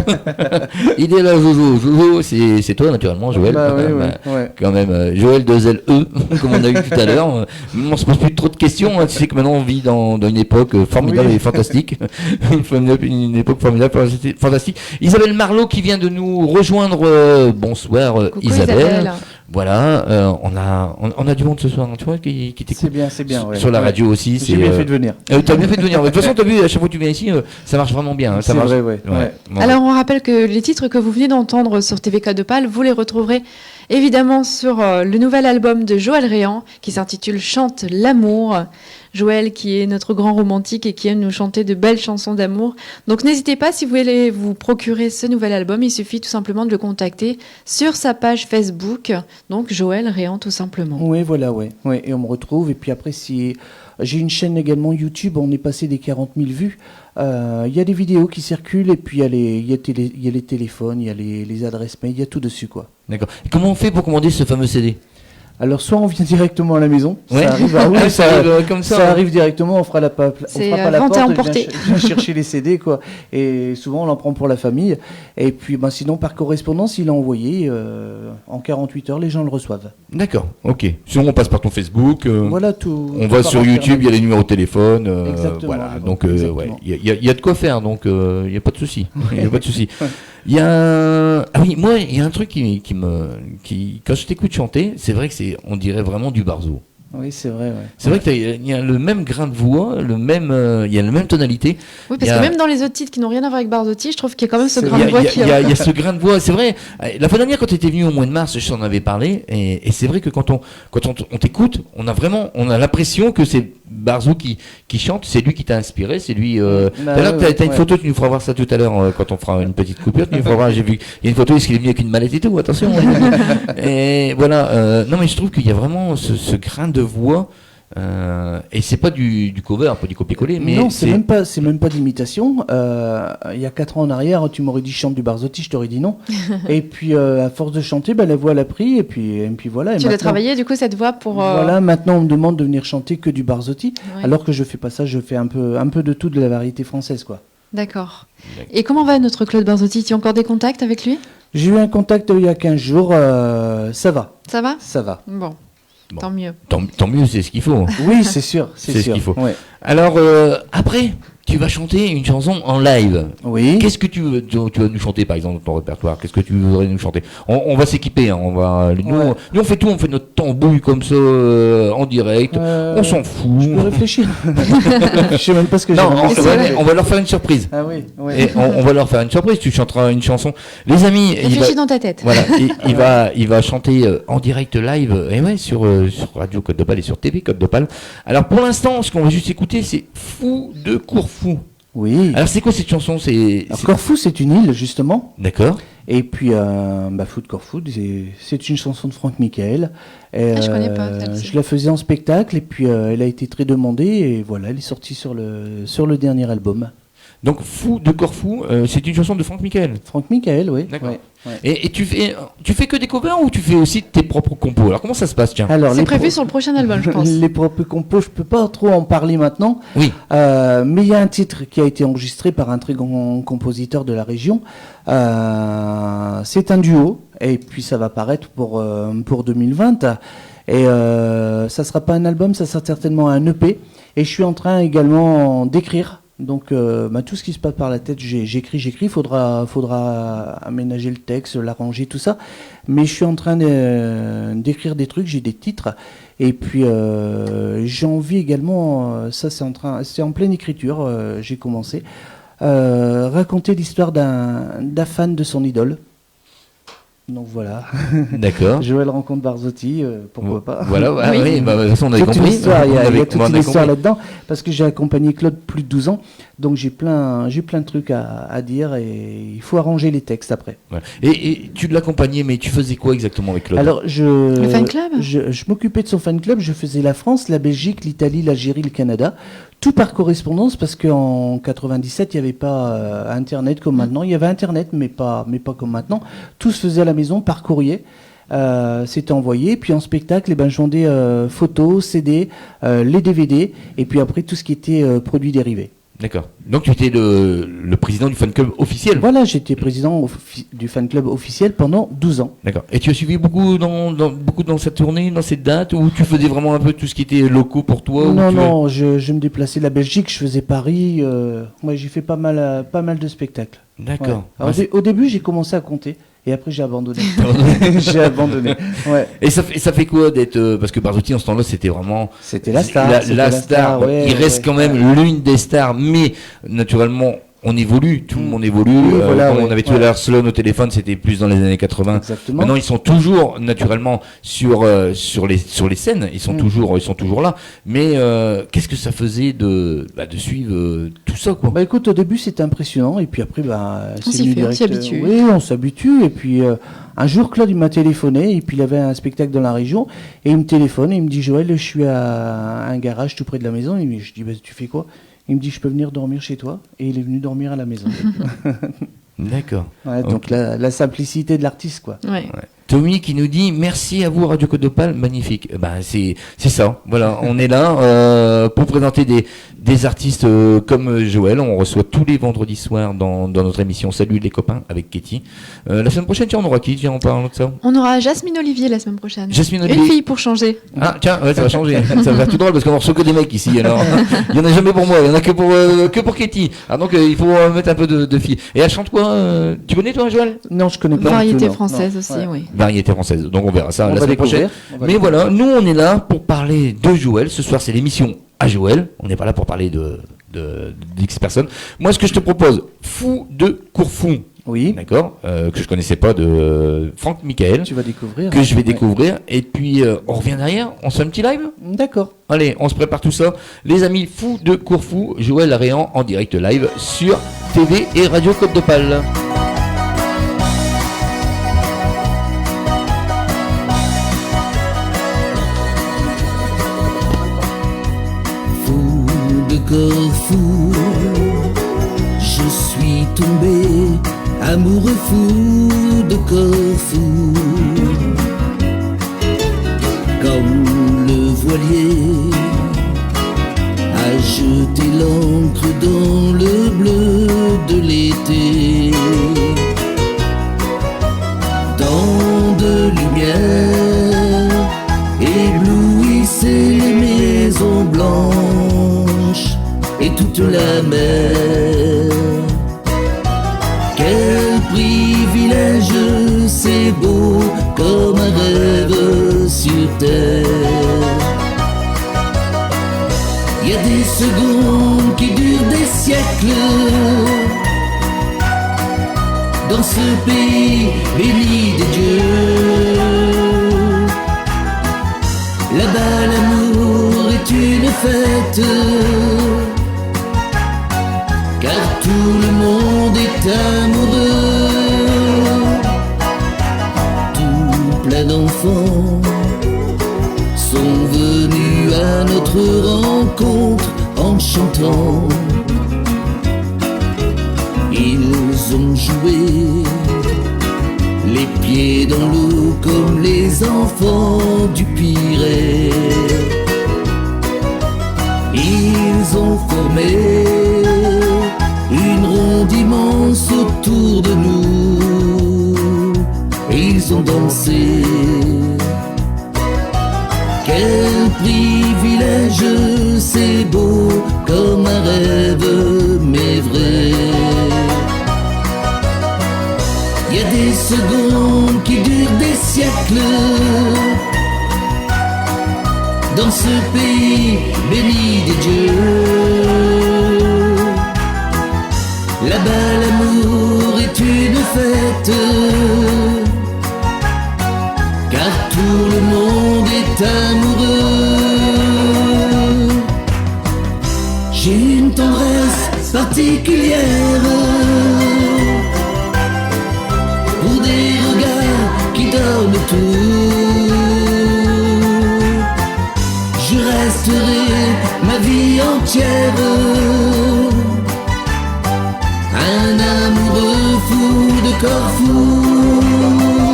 Il est là Jojo. Jojo, c'est toi naturellement Joël. Bah, oui, Bah, ouais. quand même, Joël 2LE, comme on a eu tout à l'heure. On se pose plus trop de questions. Hein. Tu sais que maintenant on vit dans une époque formidable Oui. et fantastique. une époque formidable, fantastique. Isabelle Marlot qui vient de nous rejoindre. Bonsoir Coucou Isabelle. Voilà, on a du monde ce soir, tu vois, qui t'écoute. C'est bien. Ouais. Sur la Ouais. radio aussi. J'ai bien fait de venir. T'as bien fait de venir. De toute façon, t'as vu, à chaque fois que tu viens ici, ça marche vraiment bien. Hein. Ça C'est marche. vrai, ouais. Bon. Alors, on rappelle que les titres que vous venez d'entendre sur TV Code de Pâle, vous les retrouverez évidemment sur le nouvel album de Joël Réan qui s'intitule Chante l'amour. Joël qui est notre grand romantique et qui aime nous chanter de belles chansons d'amour. Donc n'hésitez pas, si vous voulez vous procurer ce nouvel album, il suffit tout simplement de le contacter sur sa page Facebook, donc Joël Réan tout simplement. Oui, voilà, ouais. Et on me retrouve. Et puis après, si j'ai une chaîne également YouTube, on est passé des 40 000 vues. Il y a des vidéos qui circulent et puis il y a les téléphones, il y a les adresses mail, il y a tout dessus, quoi. D'accord. Et comment on fait pour commander ce fameux CD? Alors, soit on vient directement à la maison, Ouais. ça arrive, oui, Ça arrive, comme ça, ça hein. arrive directement, on fera pas C'est, la vente à porte, emporter. vient chercher les CD, quoi. Et souvent, on en prend pour la famille. Et puis, sinon, par correspondance, il est envoyé en 48 heures, les gens le reçoivent. D'accord, ok. Sinon, on passe par ton Facebook. Voilà tout. On va par sur Internet. YouTube, il y a les numéros de téléphone. Exactement, Voilà, ouais, donc exactement. ouais, il y a de quoi faire, donc il n'y a pas de souci. Il y a pas de souci. Il y a ah oui, moi il y a un truc qui quand je t'écoute chanter, c'est vrai que on dirait vraiment du Barzo. Oui, c'est vrai, ouais. C'est vrai qu'il y a le même grain de voix, il y a la même tonalité. Oui, Il y parce a- que même dans les autres titres qui n'ont rien à voir avec Barzotti, je trouve qu'il y a quand même ce C'est- grain Il y de a, voix il y a- qui... il y a- il y a ce grain de voix, c'est vrai. La fois dernière, quand tu étais venu au mois de mars, je t'en avais parlé, et c'est vrai que quand on t'écoute, on a l'impression que c'est Barzo qui chante, c'est lui qui t'a inspiré, c'est lui. Bah, D'ailleurs, ouais, t'as une ouais. photo, tu nous feras voir ça tout à l'heure quand on fera une petite coupure. Tu nous feras voir. J'ai vu, il y a une photo, est-ce qu'il est venu avec une mallette et tout, attention. Et voilà. Non, mais je trouve qu'il y a vraiment ce grain de voix. Et c'est pas du cover, pas du copier-coller, mais non, c'est même pas d'imitation. Il y a 4 ans en arrière, tu m'aurais dit chante du Barzotti, je t'aurais dit non. Et puis à force de chanter, la voix l'a pris et puis voilà. Et Tu l'as maintenant- travaillé du coup cette voix pour... Voilà, maintenant on me demande de venir chanter que du Barzotti, Ouais. alors que je fais pas ça, je fais un peu de tout de la variété française, quoi. D'accord. Et comment va notre Claude Barzotti? Tu as encore des contacts avec lui? J'ai eu un contact il y a 15 jours, ça va, Ça va? ça va. Bon, Bon. tant mieux. tant mieux, c'est ce qu'il faut. Oui, c'est sûr, C'est ce sûr. qu'il faut. Ouais. Alors après, tu vas chanter une chanson en live. Oui. Qu'est-ce que tu vas nous chanter, par exemple, dans ton répertoire? Qu'est-ce que tu voudrais nous chanter? On va s'équiper, hein, nous, on fait tout, on fait notre tambouille comme ça, en direct. On s'en fout. Je peux réfléchir. Je sais même pas ce que j'ai. Non, envie. on va leur faire une surprise. Ah oui. Et on va leur faire une surprise. Tu chanteras une chanson. Les amis, Réfléchis dans ta tête. voilà, il va chanter en direct live, et ouais, sur Radio Côte d'Opale et sur TV Côte d'Opale. Alors pour l'instant, ce qu'on va juste écouter, c'est Fou de Corfou. Oui. Alors c'est quoi cette chanson? Alors, Corfou, c'est une île, justement. D'accord. Et puis, Fou de Corfou, c'est une chanson de Franck Michael. Et, je connais pas celle-ci. je la faisais en spectacle, et puis elle a été très demandée, et voilà, elle est sortie sur le dernier album. Donc Fou de Corfou, c'est une chanson de Franck Michael. Franck Michael, oui. D'accord. Ouais. Et tu fais que des covers ou tu fais aussi tes propres compos? Alors comment ça se passe, tiens? Alors, C'est prévu sur le prochain album, je pense. Les propres compos, je peux pas trop en parler maintenant. Oui. Mais il y a un titre qui a été enregistré par un très grand compositeur de la région. C'est un duo, et puis ça va paraître pour 2020. Et ça sera pas un album, ça sera certainement un EP. Et je suis en train également d'écrire. Donc tout ce qui se passe par la tête, j'écris. Il faudra aménager le texte, l'arranger, tout ça. Mais je suis en train d'écrire des trucs, j'ai des titres. Et puis j'ai envie également, ça c'est en pleine écriture, j'ai commencé, raconter l'histoire d'un fan de son idole. Donc voilà. D'accord. Joël rencontre Barzotti, pourquoi pas. Voilà, Oui. oui, bah, de toute façon, on avait Toute une compris. histoire, il y a On toute une avait histoire compris. là-dedans, parce que j'ai accompagné Claude plus de 12 ans, donc j'ai plein de trucs à dire, et il faut arranger les textes après. Ouais. Et tu l'accompagnais, mais tu faisais quoi exactement avec Claude? Alors, Le fan club je m'occupais de son fan club, je faisais la France, la Belgique, l'Italie, l'Algérie, le Canada, tout par correspondance, parce qu'en 97, il n'y avait pas Internet comme maintenant. Il y avait Internet, mais pas comme maintenant. Tout se faisait à la maison par courrier. C'était envoyé, puis en spectacle, je vendais photos, CD, les DVD, et puis après tout ce qui était produits dérivés. D'accord. Donc tu étais le président du fan club officiel. Voilà, j'étais président du fan club officiel pendant 12 ans. D'accord. Et tu as suivi beaucoup dans cette tournée, dans cette date, où tu faisais vraiment un peu tout ce qui était locaux pour toi? Non, je me déplaçais la Belgique, je faisais Paris. Moi, j'ai fait pas mal de spectacles. D'accord. Ouais. Alors, Ouais, au début, j'ai commencé à compter. Et après, j'ai abandonné. J'ai abandonné. Ouais. Et ça fait quoi d'être... parce que Barzotti, en ce temps-là, c'était vraiment... C'était la star. La star. Ouais, il reste quand même l'une des stars, mais naturellement... On évolue, tout le monde évolue. Oui, voilà, on avait tout à l'heure Sloan au téléphone, c'était plus dans les années 80. Exactement. Maintenant, ils sont toujours naturellement sur les scènes. Ils sont toujours là. Mais qu'est-ce que ça faisait de suivre tout ça, quoi? Bah écoute, au début c'était impressionnant, et puis après On s'y fait, on s'y habitue. Oui, on s'habitue, et puis un jour Claude il m'a téléphoné, et puis il avait un spectacle dans la région, et il me téléphone, et il me dit Joël, je suis à un garage tout près de la maison, et je dis bah, tu fais quoi? Il me dit je peux venir dormir chez toi, et il est venu dormir à la maison. D'accord. Ouais, donc Ok. la simplicité de l'artiste, quoi. Ouais. Ouais. Tommy qui nous dit merci à vous Radio Côte d'Opale, magnifique. Ben c'est ça. Voilà, on est là pour présenter des artistes comme Joël. On reçoit tous les vendredis soirs dans notre émission Salut les copains avec Katie. La semaine prochaine, tiens, on aura qui? Tiens, en parlant de ça. On aura Jasmine Olivier la semaine prochaine. Jasmine Une Olivier. fille pour changer. Ah tiens, ouais, ça va changer. Ça va faire tout drôle parce qu'on reçoit que des mecs ici. Alors, il y en a jamais pour moi. Il y en a que pour Katie. Ah donc il faut mettre un peu de filles. Et elle chante quoi? Tu connais toi, Joël? Non, je connais pas. du tout, Variété non. française Non. aussi, Ouais. oui. Variété française. Donc on verra ça On la va semaine découvrir, prochaine. on va Mais découvrir. voilà, nous on est là pour parler de Joël. Ce soir c'est l'émission à Joël. On n'est pas là pour parler de d'X personnes. Moi ce que je te propose, Fou de Corfou. Oui, D'accord, que je connaissais pas de Franck Michael, tu vas découvrir. que je vais Ouais. découvrir. Et puis on revient derrière, on se fait un petit live. D'accord. Allez, on se prépare tout ça. Les amis, Fou de Corfou, Joël Réan en direct live sur TV et Radio Côte d'Opale. Fou de Corfou, je suis tombé amoureux fou de Corfou. Comme le voilier a jeté l'encre dans le bleu de l'été, tant de lumière éblouissait les maisons blanches et et toute la mer. Quel privilège, c'est beau comme un rêve sur terre. Il y a des secondes qui durent des siècles dans ce pays béni des dieux. Là-bas l'amour est une fête, car tout le monde est amoureux. Tout plein d'enfants sont venus à notre rencontre en chantant. Ils ont joué les pieds dans l'eau comme les enfants du Pirée. Ils ont formé une ronde immense autour de nous. Ils ont dansé. Quel privilège, c'est beau comme un rêve, mais vrai. Il y a des secondes qui durent des siècles dans ce pays béni des dieux. Là-bas l'amour est une fête, car tout le monde est amoureux. J'ai une tendresse particulière pour des regards qui donnent tout. Je resterai ma vie entière un amoureux fou de Corfou.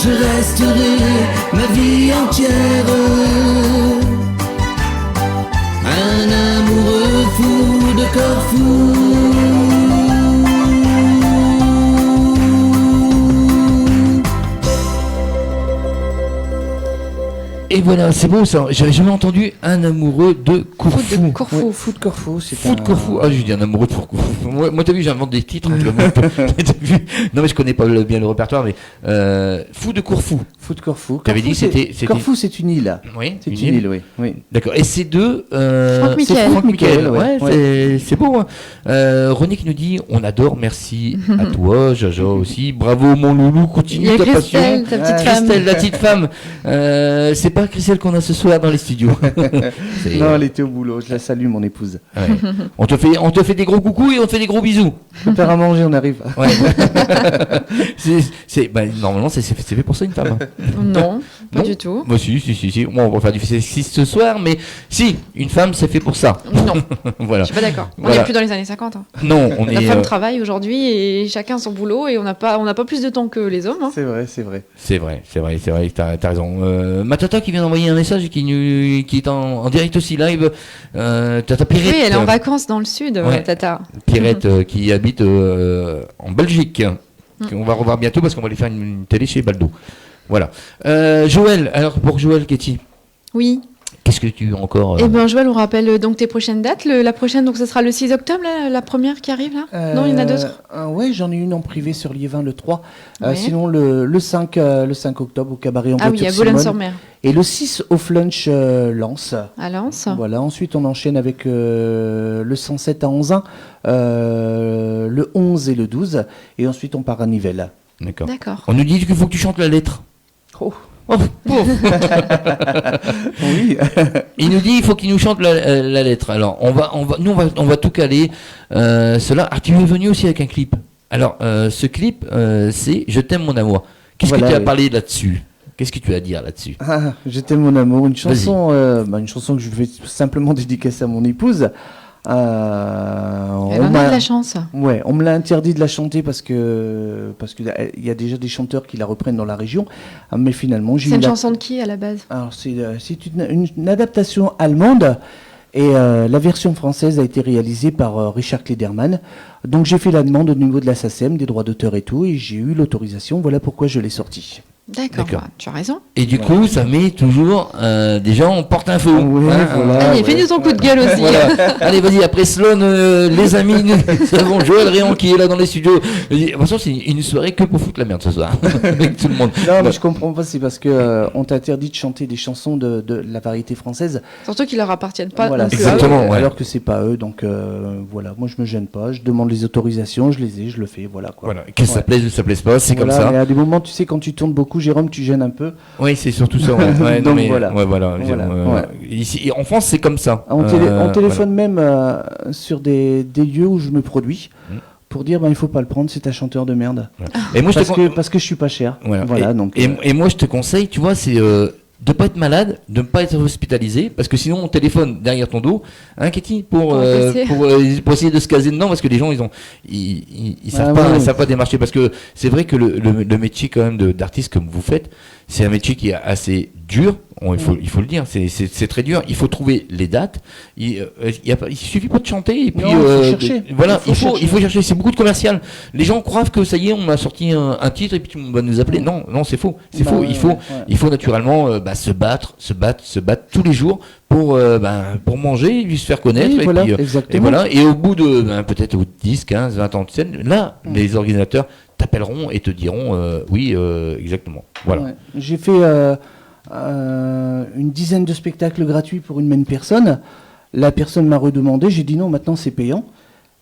Je resterai ma vie entière un amoureux fou de Corfou. Et voilà, c'est beau ça. J'avais jamais entendu un amoureux de Corfou. Foot de Corfou. Ouais, Fou de Corfou, c'est Fou de Corfou. Ah, j'ai dit un amoureux de Corfou. Moi t'as vu, j'invente des titres. T'as vu. Non, mais je connais pas bien le répertoire, mais Fou de Corfou. Fou de Corfou. T'avais dit que c'était- Corfou, c'est une île. Oui, C'est une île, oui. Oui. D'accord. Et c'est de Franck c'est Michael. Franck Michael. Ouais, Ouais, c'est beau. Hein. René qui nous dit on adore, merci à toi, Jaja aussi. Bravo mon loulou, Il y continue a ta passion. Christelle, ta petite femme. Christelle, la petite femme. C'est pas Christelle qu'on a ce soir dans les studios. C'est- Non, elle était au boulot. Je la salue, mon épouse. ouais. On te fait des gros coucous et on te fait des gros bisous. Je peux faire à manger, on arrive. Ouais. Normalement c'est fait pour ça une femme. Hein. Non, pas Non. du tout. Bah si. Bon, on va faire du sexiste ce soir, mais si, une femme c'est fait pour ça. Non, Voilà. je suis pas d'accord. On Voilà. n'est plus dans les années 50. Hein. Non, on La est. femme travaille aujourd'hui et chacun son boulot et on n'a pas plus de temps que les hommes. Hein. C'est vrai, c'est vrai. C'est vrai, t'as raison. Matata qui vient d'envoyer un message et qui est en direct aussi live. Tata Pirette. Oui, elle est en vacances dans le sud, Ouais. Tata. Pirette qui habite en Belgique. On va revoir bientôt parce qu'on va aller faire une télé chez Baldo. Voilà. Joël, alors pour Joël Ketty, Oui. qu'est-ce que tu as encore Eh bien, Joël, on rappelle donc tes prochaines dates. La prochaine, donc, ce sera le 6 octobre, la première qui arrive, là Non, il y en a d'autres Oui, j'en ai une en privé sur Liévin le 3. Ouais. Sinon, le 5 octobre au Cabaret en Ah oui, à Boulogne-sur-Mer, Et le 6 au Flunch Lens. à Lens. Voilà, ensuite on enchaîne avec le 107 à Anzin, le 11 et le 12. Et ensuite on part à Nivelles. D'accord. D'accord. On nous dit qu'il faut que tu chantes la lettre. Oh. Oh, pauvre. Oui. Il nous dit il faut qu'il nous chante la lettre. Alors on va tout caler. Cela. Ah, tu es venu aussi avec un clip. Alors ce clip c'est Je t'aime mon amour. Qu'est-ce Voilà, que tu as oui. parlé là-dessus? Qu'est-ce que tu as à dire là-dessus? Ah, je t'aime mon amour, une chanson que je vais simplement dédicacer à mon épouse. Elle On en a m'a- de la chance. Ouais, on me l'a interdit de la chanter parce que il y a déjà des chanteurs qui la reprennent dans la région, mais finalement j'ai C'est eu une la... chanson de qui, à la base Alors c'est une adaptation allemande Et la version française a été réalisée par Richard Klederman. Donc j'ai fait la demande au niveau de la SACEM, des droits d'auteur et tout, et j'ai eu l'autorisation. Voilà pourquoi je l'ai sorti. D'accord, D'accord. bah, tu as raison. Et du coup, ça met toujours des gens en porte-info. Oui, voilà. Allez, fais-nous ton coup de gueule aussi. Voilà. Allez, vas-y, après Sloan, les amis, nous avons Joël Réan qui est là dans les studios. De toute façon, c'est une soirée que pour foutre la merde ce soir, avec tout le monde. Non, mais je comprends pas, c'est parce que on t'interdit de chanter des chansons de la variété française. Surtout qu'ils leur appartiennent pas. Voilà, non plus. Exactement. alors, ouais. alors que c'est pas eux, donc voilà, moi je me gêne pas, je demande les autorisations, je les ai, je le fais, voilà quoi. Voilà. Que ça plaise ou ça plaise pas, c'est Voilà, comme mais ça. à des moments, tu sais, quand tu tournes beaucoup, Jérôme, tu gênes un peu. Oui, c'est surtout ça. Ouais. Ouais, non, Donc mais, voilà. ouais, voilà. Voilà, Ouais. Ici, en France, c'est comme ça. On téléphone même sur des lieux où je me produis pour dire il faut pas le prendre, c'est un chanteur de merde. Et moi, Parce que je suis pas cher. Voilà. Voilà, et, donc, et moi, je te conseille, tu vois, c'est de pas être malade, de ne pas être hospitalisé, parce que sinon on téléphone derrière ton dos, hein, Katie, pour essayer de se caser dedans, parce que les gens ils savent pas, ils savent pas démarcher, parce que c'est vrai que le métier quand même d'artiste comme vous faites, c'est un métier qui est assez dur. Il faut le dire, c'est très dur. Il faut trouver les dates. Il suffit pas de chanter et puis Non, il faut chercher. voilà, il chercher. faut chercher. C'est beaucoup de commercial. Les gens croient que ça y est, on a sorti un titre et puis tout le monde va nous appeler. Non, c'est faux. C'est faux. Il faut naturellement se battre tous les jours pour manger, puis se faire connaître. Oui, et voilà, puis, exactement. et voilà. Et au bout de peut-être 10, 15, 20 ans de scène, là, les organisateurs t'appelleront et te diront oui, exactement. Voilà. Ouais. J'ai fait une dizaine de spectacles gratuits pour une même personne. La personne m'a redemandé, j'ai dit non, maintenant c'est payant.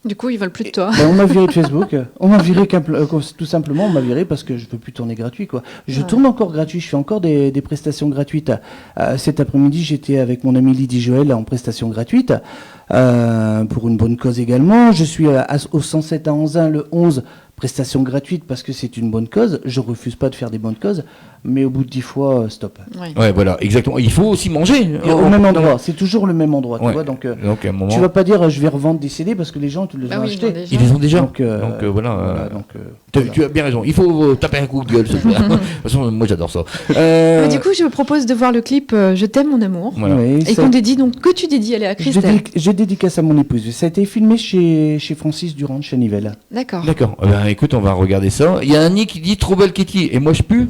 Du coup, ils veulent plus de toi. Ben, on m'a viré de Facebook, on m'a viré tout simplement, on m'a viré parce que je veux plus tourner gratuit quoi. Je tourne encore gratuit, je fais encore des prestations gratuites. Cet après-midi, j'étais avec mon ami Lydie Joël en prestation gratuite pour une bonne cause également. Je suis au 107 à Anzin le 11, prestation gratuite parce que c'est une bonne cause. Je refuse pas de faire des bonnes causes, mais au bout de 10 fois, stop. Ouais. Ouais, voilà, exactement. Il faut aussi manger. Et au même endroit, c'est toujours le même endroit, tu vois. Donc, à un moment, tu vas pas dire je vais revendre des CD parce que les gens te les Bah ont oui, achetés. déjà. ils les ont déjà. Donc, voilà. donc, Tu as bien raison. Il faut taper un coup de gueule. De toute façon, moi j'adore ça. Du coup, je vous propose de voir le clip Je t'aime mon amour. Voilà. oui, Et ça- qu'on dédie donc que tu dédies à Christelle. je dédicace à mon épouse. Ça a été filmé chez Francis Durand de Chanivelle. D'accord. D'accord. Écoute, on va regarder ça. Il y a un nid qui dit trop belle Katie et moi je pue.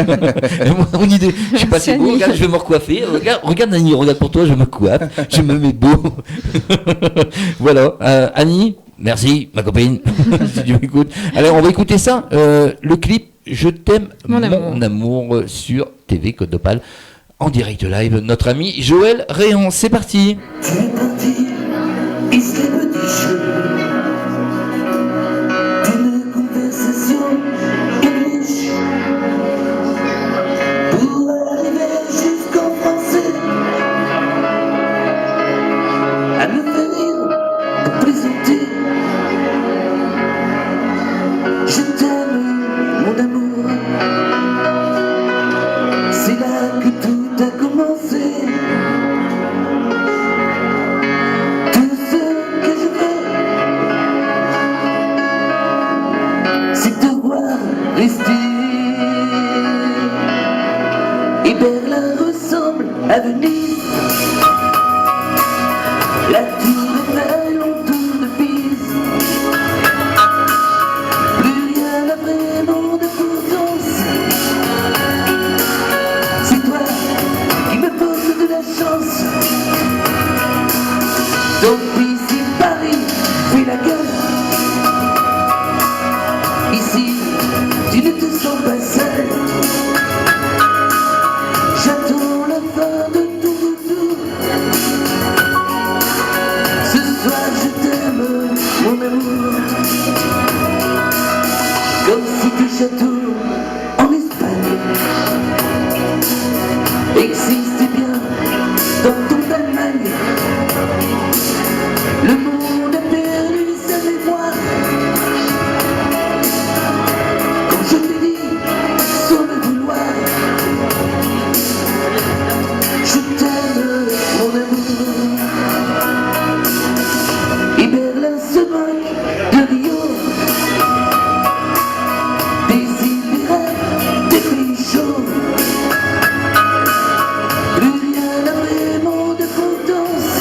Et moi, mon idée. Je suis passé beau. Annie. Regarde, je vais me recoiffer. Regarde Annie, regarde pour toi, je me coiffe. Je me mets beau. Voilà. Annie, merci, ma copine. Si tu m'écoutes. Alors, on va écouter ça. Le clip Je t'aime Mon mon amour sur TV Côte d'Opale. En direct live, notre ami Joël Réan. C'est parti. Tu es parti, il se lève des cheveux. D'une conversation riche pour arriver jusqu'en français à me faire rire pour plaisanter. Je t'aime, mon amour. C'est là que tout a commencé. Tout ce que je veux, c'est te voir rester. Et Berlin ressemble à Venise. La tour Eiffel en tour de Pise. Plus rien n'a vraiment d'importance. C'est toi qui me pose de la chance. Donc ici Paris fait la gueule. Ici tu ne te sens pas seul. J'attends la fin de tout retour. Ce soir je t'aime, mon amour. Comme si tes châteaux en Espagne existaient bien dans ton Allemagne. Le monde a perdu sa mémoire. Quand je te dis sans le vouloir, je t'aime, mon amour. Et Berlin se moque de Rio, des îles, des rêves, des pays chauds. Plus rien n'a vraiment d'importance.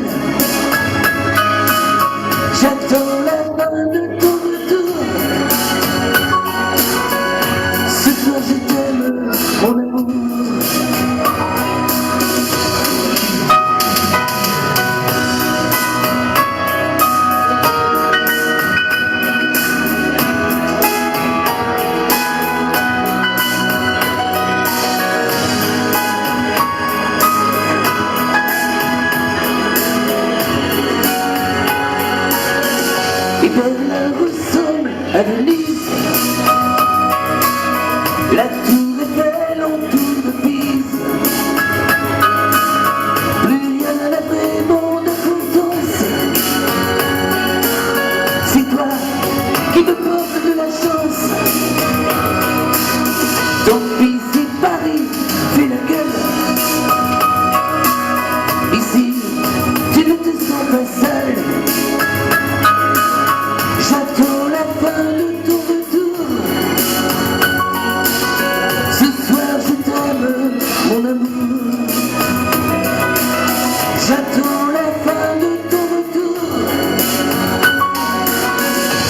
seul. J'attends la fin de ton retour. Ce soir je t'aime, mon amour. Et Berlin ressemble à Venise. La tour Eiffel en tour de Pise. Plus rien à la vraie mon importance. C'est toi qui me porte de la chance. Tant pis si Paris fait la gueule. Ici, tu ne te sens pas seul. J'attends la fin de ton retour. Ce soir je t'aime, mon amour. J'attends la fin de ton retour.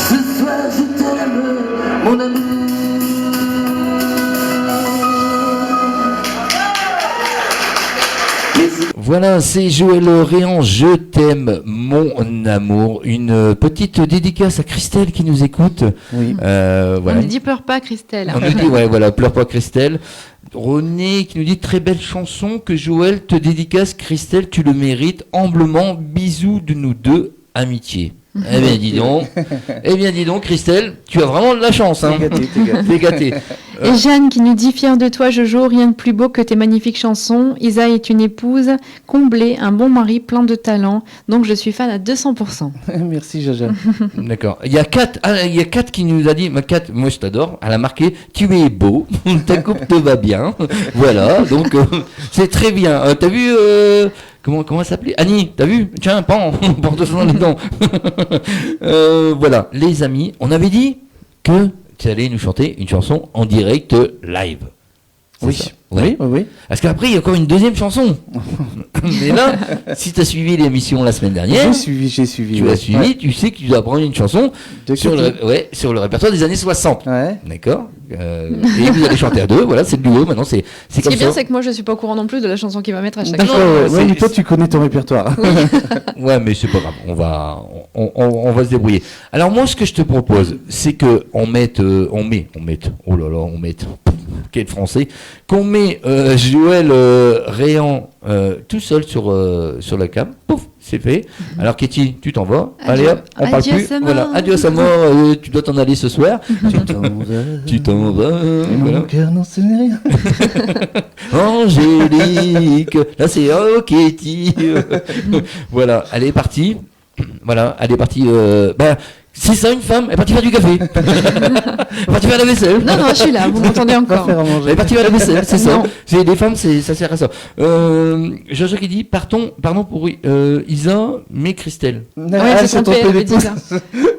Ce soir je t'aime, mon amour. Voilà, c'est Joël Réan, Je t'aime, mon amour. Une petite dédicace à Christelle qui nous écoute. Oui. Voilà. On nous dit pleure pas, Christelle. On nous dit, ouais, voilà, pleure pas Christelle. René qui nous dit très belle chanson que Joël te dédicace, Christelle, tu le mérites humblement. Bisous de nous deux, amitié. Eh bien, dis donc, Christelle, tu as vraiment de la chance, hein. T'es gâté, t'es gâté. T'es gâté. Et Jeanne qui nous dit fière de toi Jojo, rien de plus beau que tes magnifiques chansons. Isa est une épouse comblée, un bon mari plein de talent. Donc je suis fan à 200%. Merci Jaja. D'accord. Il y a Kat qui nous a dit, Kat, moi je t'adore. Elle a marqué, tu es beau, ta coupe te va bien. Voilà, donc c'est très bien. T'as vu comment elle s'appelait Annie, t'as vu? Tiens, porte-toi dans les dents. Voilà, les amis, on avait dit que tu allais nous chanter une chanson en direct live. C'est Oui. ça. Oui, oui, oui. Parce qu'après, il y a encore une deuxième chanson. Mais là, si tu as suivi l'émission la semaine dernière, J'ai suivi. tu ouais. l'as suivi, tu sais que tu dois prendre une chanson De sur le répertoire des années 60. Ouais. D'accord. Et vous allez chanter à deux, voilà, c'est le duo, maintenant c'est Ce qui comme est bien, ça. c'est que moi je suis pas au courant non plus de la chanson qu'il va mettre à chaque D'accord, fois. Non, ouais, c'est- mais toi tu connais ton répertoire. Ouais, mais c'est pas grave, on va se débrouiller. Alors moi, ce que je te propose, c'est que on mette, oh là là, quel français, qu'on met Joël Réan tout seul sur la cam, pouf, c'est fait. Alors Katie, tu t'en vas, allez hop, on parle Adieu, plus, Sama. voilà, adieu à mort, tu dois t'en aller ce soir, tu t'en vas, Et voilà. mon cœur n'en sait rien. Angélique, là c'est oh Katie, voilà, elle est partie, voilà, elle est partie, c'est ça une femme, elle est partie faire du café, elle est partie faire la vaisselle. Non, non, je suis là, vous m'entendez Va encore. faire à Elle est manger. partie faire la vaisselle, c'est ça. Non. C'est des femmes, ça sert à ça. Jojo qui dit, pardon pour Isa, mais Christelle. Ouais, c'est c'est trompé, elle avait dit ça.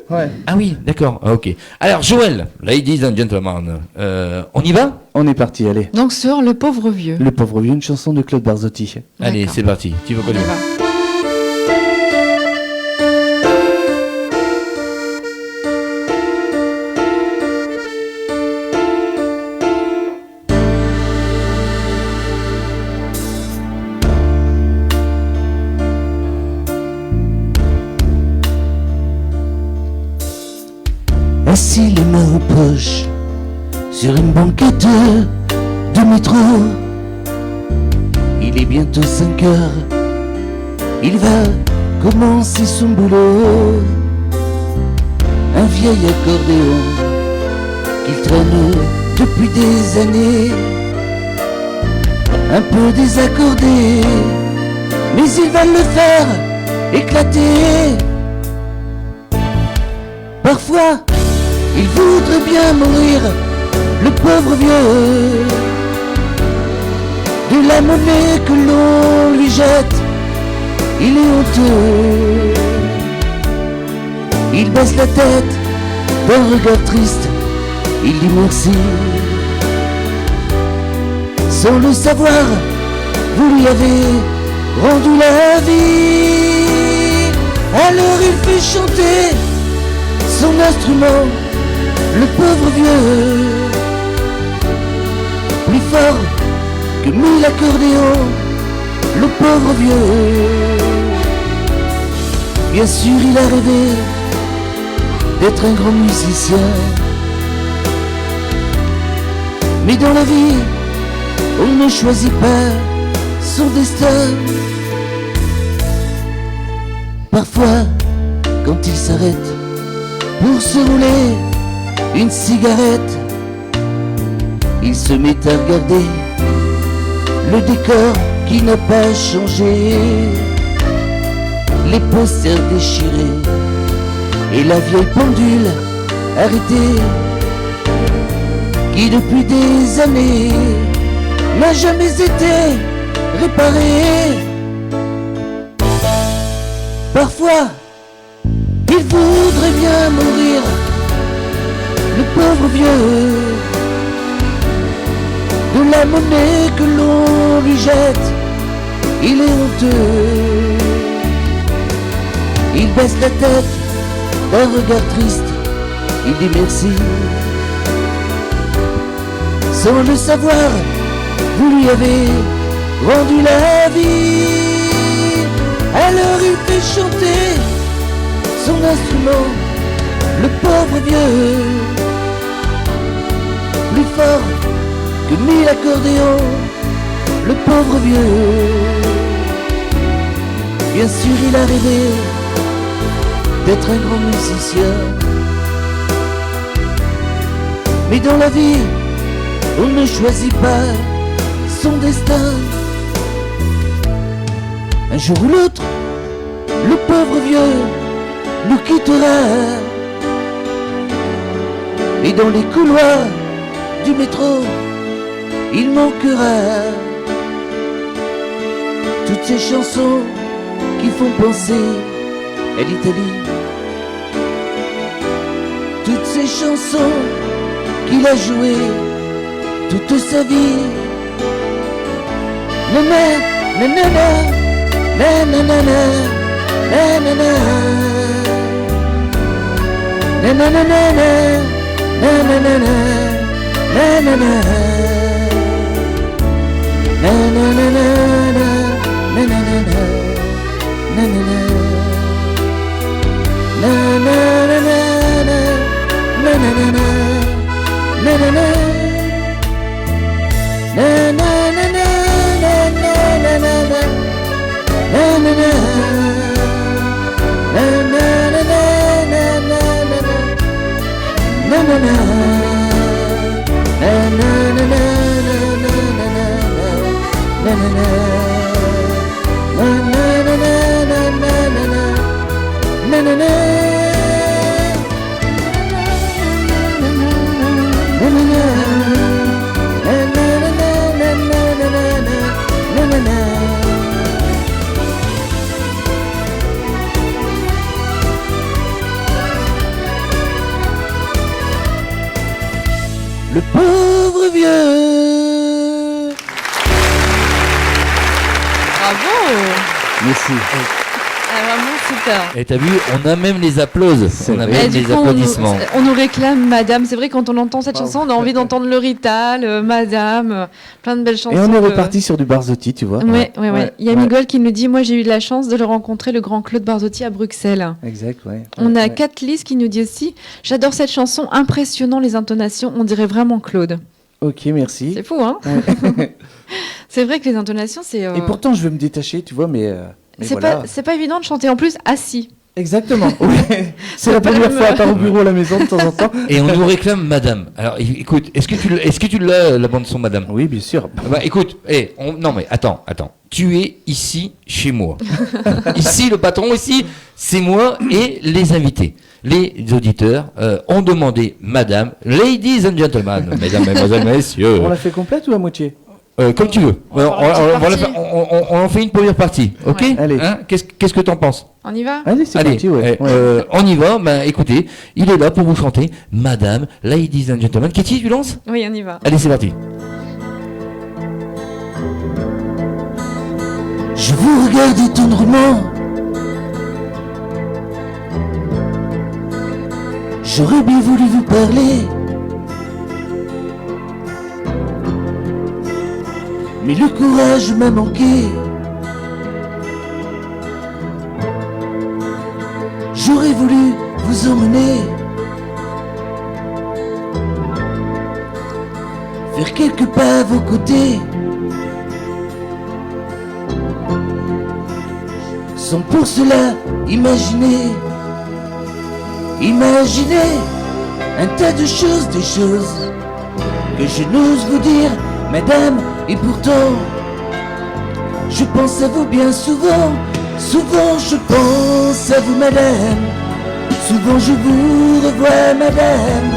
Ouais. Ah oui, d'accord, ok. Alors Joël, ladies and gentlemen, on y va? On est parti, allez. Donc sur Le Pauvre Vieux. Le pauvre vieux, une chanson de Claude Barzotti. Allez, D'accord. c'est parti, tu vas On y connaître. va. Assis les mains aux poches sur une banquette de métro. Il est bientôt 5 heures, il va commencer son boulot. Un vieil accordéon qu'il traîne depuis des années, un peu désaccordé, mais il va le faire éclater. Parfois, il voudrait bien mourir, le pauvre vieux. De la monnaie que l'on lui jette, il est honteux. Il baisse la tête d'un regard triste, il dit merci. Sans le savoir, vous lui avez rendu la vie. Alors il fait chanter son instrument, le pauvre vieux, plus fort que 1000 accordéons, le pauvre vieux. Bien sûr il a rêvé d'être un grand musicien, mais dans la vie on ne choisit pas son destin. Parfois quand il s'arrête pour se rouler une cigarette, il se met à regarder le décor qui n'a pas changé, les posters déchirés et la vieille pendule arrêtée qui depuis des années n'a jamais été réparée. Parfois il voudrait bien mourir, le pauvre vieux, de la monnaie que l'on lui jette, il est honteux. Il baisse la tête d'un regard triste, il dit merci. Sans le savoir, vous lui avez rendu la vie. Alors il fait chanter son instrument, le pauvre vieux, plus fort que 1000 accordéons, le pauvre vieux. Bien sûr il a rêvé d'être un grand musicien, mais dans la vie on ne choisit pas son destin. Un jour ou l'autre, le pauvre vieux nous quittera, et dans les couloirs du métro il manquera toutes ces chansons qui font penser à l'Italie, toutes ces chansons qu'il a jouées toute sa vie. Nana, nanana, nanana, nanana, nanana, nanana, nanana, le pauvre vieux. Bravo. Merci. Ah, vraiment super. Et t'as vu, on a même les applauses, on a Et même du les coup, applaudissements. on nous réclame Madame. C'est vrai, quand on entend cette chanson, on a envie d'entendre le Rital, Madame, plein de belles chansons. Et on est de- reparti sur du Barzotti, tu vois. Ouais. Il y a Ouais. Miguel qui nous dit, moi j'ai eu la chance de le rencontrer, le grand Claude Barzotti à Bruxelles. Exact, ouais. On a Ouais. Kathlis qui nous dit aussi, j'adore cette chanson, impressionnant les intonations, on dirait vraiment Claude. Ok, merci. C'est fou, hein? Ouais. C'est vrai que les intonations, c'est. Et pourtant, je veux me détacher, tu vois, mais c'est voilà. pas évident de chanter en plus assis. Exactement. Ouais. C'est la pas première le fois à même. part au bureau à la maison de temps en temps. Et on nous réclame Madame. Alors écoute, est-ce que tu l'as la bande son Madame? Oui, bien sûr. Bah écoute, non mais attends. Tu es ici chez moi. Ici le patron, ici c'est moi et les invités. Les auditeurs ont demandé Madame, Ladies and Gentlemen, Mesdames, Mesdemoiselles, Messieurs. On l'a fait complète ou à moitié? Comme tu veux. On va faire une petite partie. On en fait une première partie, ok? Ouais. Allez. Hein, qu'est-ce que t'en penses? On y va? Allez, c'est Allez, parti, ouais. on y va. Ben écoutez, il est là pour vous chanter Madame, Ladies and Gentlemen. Katie, tu lances? Oui, on y va. Allez, c'est parti. Je vous regardez tendrement. J'aurais bien voulu vous parler, mais le courage m'a manqué. J'aurais voulu vous emmener faire quelques pas à vos côtés, sans pour cela imaginer un tas de choses, des choses que je n'ose vous dire, madame, et pourtant je pense à vous bien souvent. Souvent je pense à vous, madame. Souvent je vous revois, madame.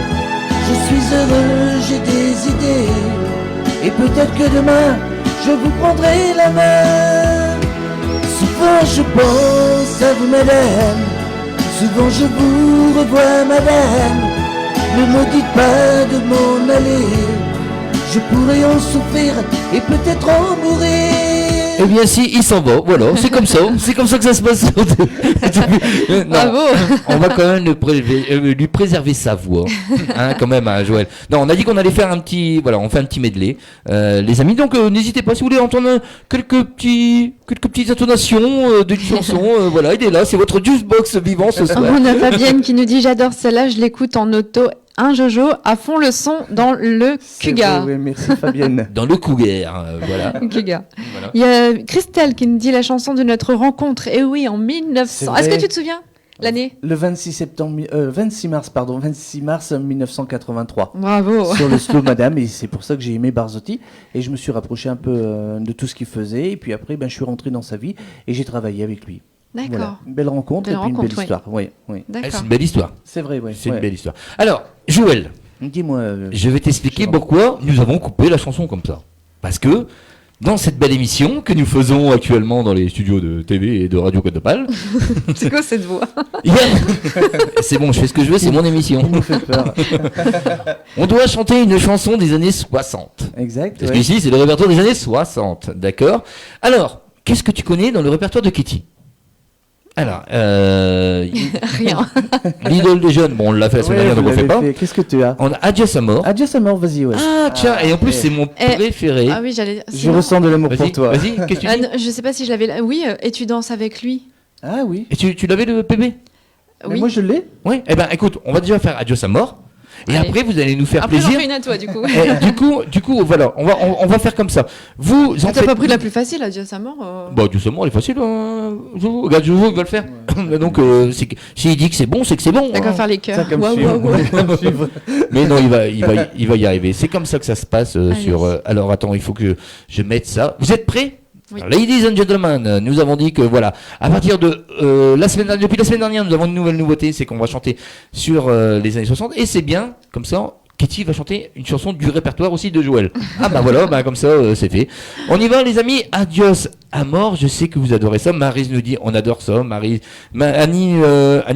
Je suis heureux, j'ai des idées, et peut-être que demain je vous prendrai la main. Souvent je pense à vous, madame. Souvent je vous revois, madame. Ne me dites pas de m'en aller, je pourrais en souffrir et peut-être en mourir. Eh bien si, il s'en va, voilà, c'est comme ça que ça se passe. Non, Bravo. on va quand même lui préserver sa voix, hein, quand même, hein, Joël. Non, on a dit qu'on allait faire un petit medley, les amis. Donc n'hésitez pas si vous voulez entendre quelques petites intonations d'une chanson. Voilà, il est là, c'est votre jukebox vivant ce soir. On a Fabienne qui nous dit j'adore celle-là, je l'écoute en auto. Un Jojo à fond le son dans le Cougar. Oui, merci Fabienne. Dans le Cougar, voilà. Cougar. Voilà. Il y a Christelle qui nous dit la chanson de notre rencontre. Et oui, en 1900. C'est Est-ce que vrai. tu te souviens l'année? Le 26 mars 1983. Bravo. Sur le slow madame, et c'est pour ça que j'ai aimé Barzotti, et je me suis rapproché un peu de tout ce qu'il faisait, et puis après je suis rentré dans sa vie et j'ai travaillé avec lui. D'accord. Voilà. Une belle rencontre Belle et puis une rencontre, belle oui. histoire. Oui, oui. Eh, D'accord. c'est une belle histoire. C'est vrai, oui. C'est une belle histoire. Alors, Joël, Dis-moi. je vais t'expliquer pourquoi nous avons coupé la chanson comme ça. Parce que dans cette belle émission que nous faisons actuellement dans les studios de TV et de Radio Côte d'Opale, C'est quoi cette voix? c'est bon, je fais ce que je veux, c'est mon émission. Il nous fait peur. On doit chanter une chanson des années 60. Exact. Parce ouais. qu'ici, c'est le répertoire des années 60, d'accord? Alors, qu'est-ce que tu connais dans le répertoire de Kitty? Alors, Rien. l'idole des jeunes, bon, on l'a fait la semaine Ouais, dernière, donc vous on fait l'avez pas. fait. Qu'est-ce que tu as? On a Adios Amor. Adios Amor, vas-y, ouais. Ah, tiens, et en plus, ouais. c'est mon Eh, préféré. Ah oui, j'allais. Je sinon- ressens de l'amour pour Vas-y, toi. vas-y, qu'est-ce que tu dis? non, je sais pas si je l'avais. Oui, et tu danses avec lui. Ah oui. Et tu l'avais le PB? Mais Oui. moi je l'ai. Oui. Eh ben, écoute, on va déjà faire Adios Amor. Et Allez. après, vous allez nous faire Après, j'en plaisir. fais une à toi, du coup. Et du coup, voilà, on va faire comme ça. Vous en Ah, t'as faites- pas pris la plus facile, à Dieu sa mort. Bah, Adios Amor, il est facile. Regarde, Jojo, il va le faire. Donc, s'il dit que c'est bon, c'est que c'est bon. T'as qu'à hein. faire les cœurs. Ça comme Waouh, suivre. waouh, waouh. Comme suivre. Mais non, il va y arriver. C'est comme ça que ça se passe Allez. sur. Alors attends, il faut que je mette ça. Vous êtes prêts? Oui. Alors, ladies and gentlemen, nous avons dit que voilà, à partir de depuis la semaine dernière, nous avons une nouvelle nouveauté, c'est qu'on va chanter sur les années 60 et c'est bien comme ça. Kitty va chanter une chanson du répertoire aussi de Joël. Ah bah voilà, bah comme ça c'est fait. On y va les amis, Adios Amor, je sais que vous adorez ça. Maryse nous dit on adore ça. Annie,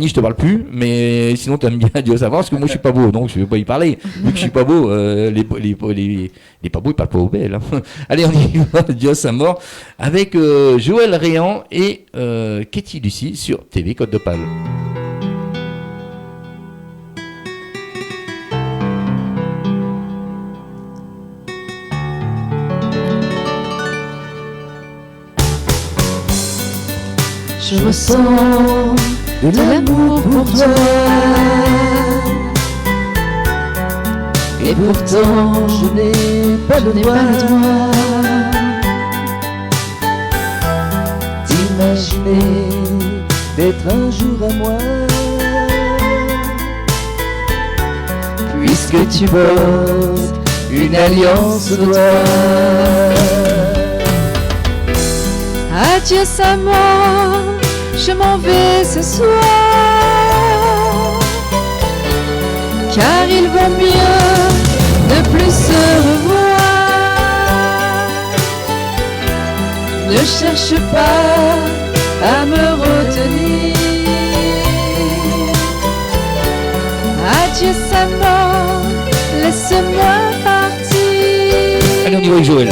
je te parle plus, mais sinon t'aimes bien Adios Amor parce que moi je suis pas beau, donc je vais pas y parler. Vu que je suis pas beau, les pas beaux ils parlent pas aux belles. Hein. Allez on y va, Adios Amor avec Joël Réan et Katie Lucie sur TV Côte d'Opale. Je ressens De de l'amour pour toi. Et pourtant je n'ai pas Je le n'ai pas le droit droit d'imaginer d'être un jour à moi, puisque tu portes une alliance au doigt. Adieu sa mort, je m'en vais ce soir, car il vaut mieux ne plus se revoir. Ne cherche pas à me retenir. Adieu sa mort, laisse-moi partir. Allez on y va avec Joël.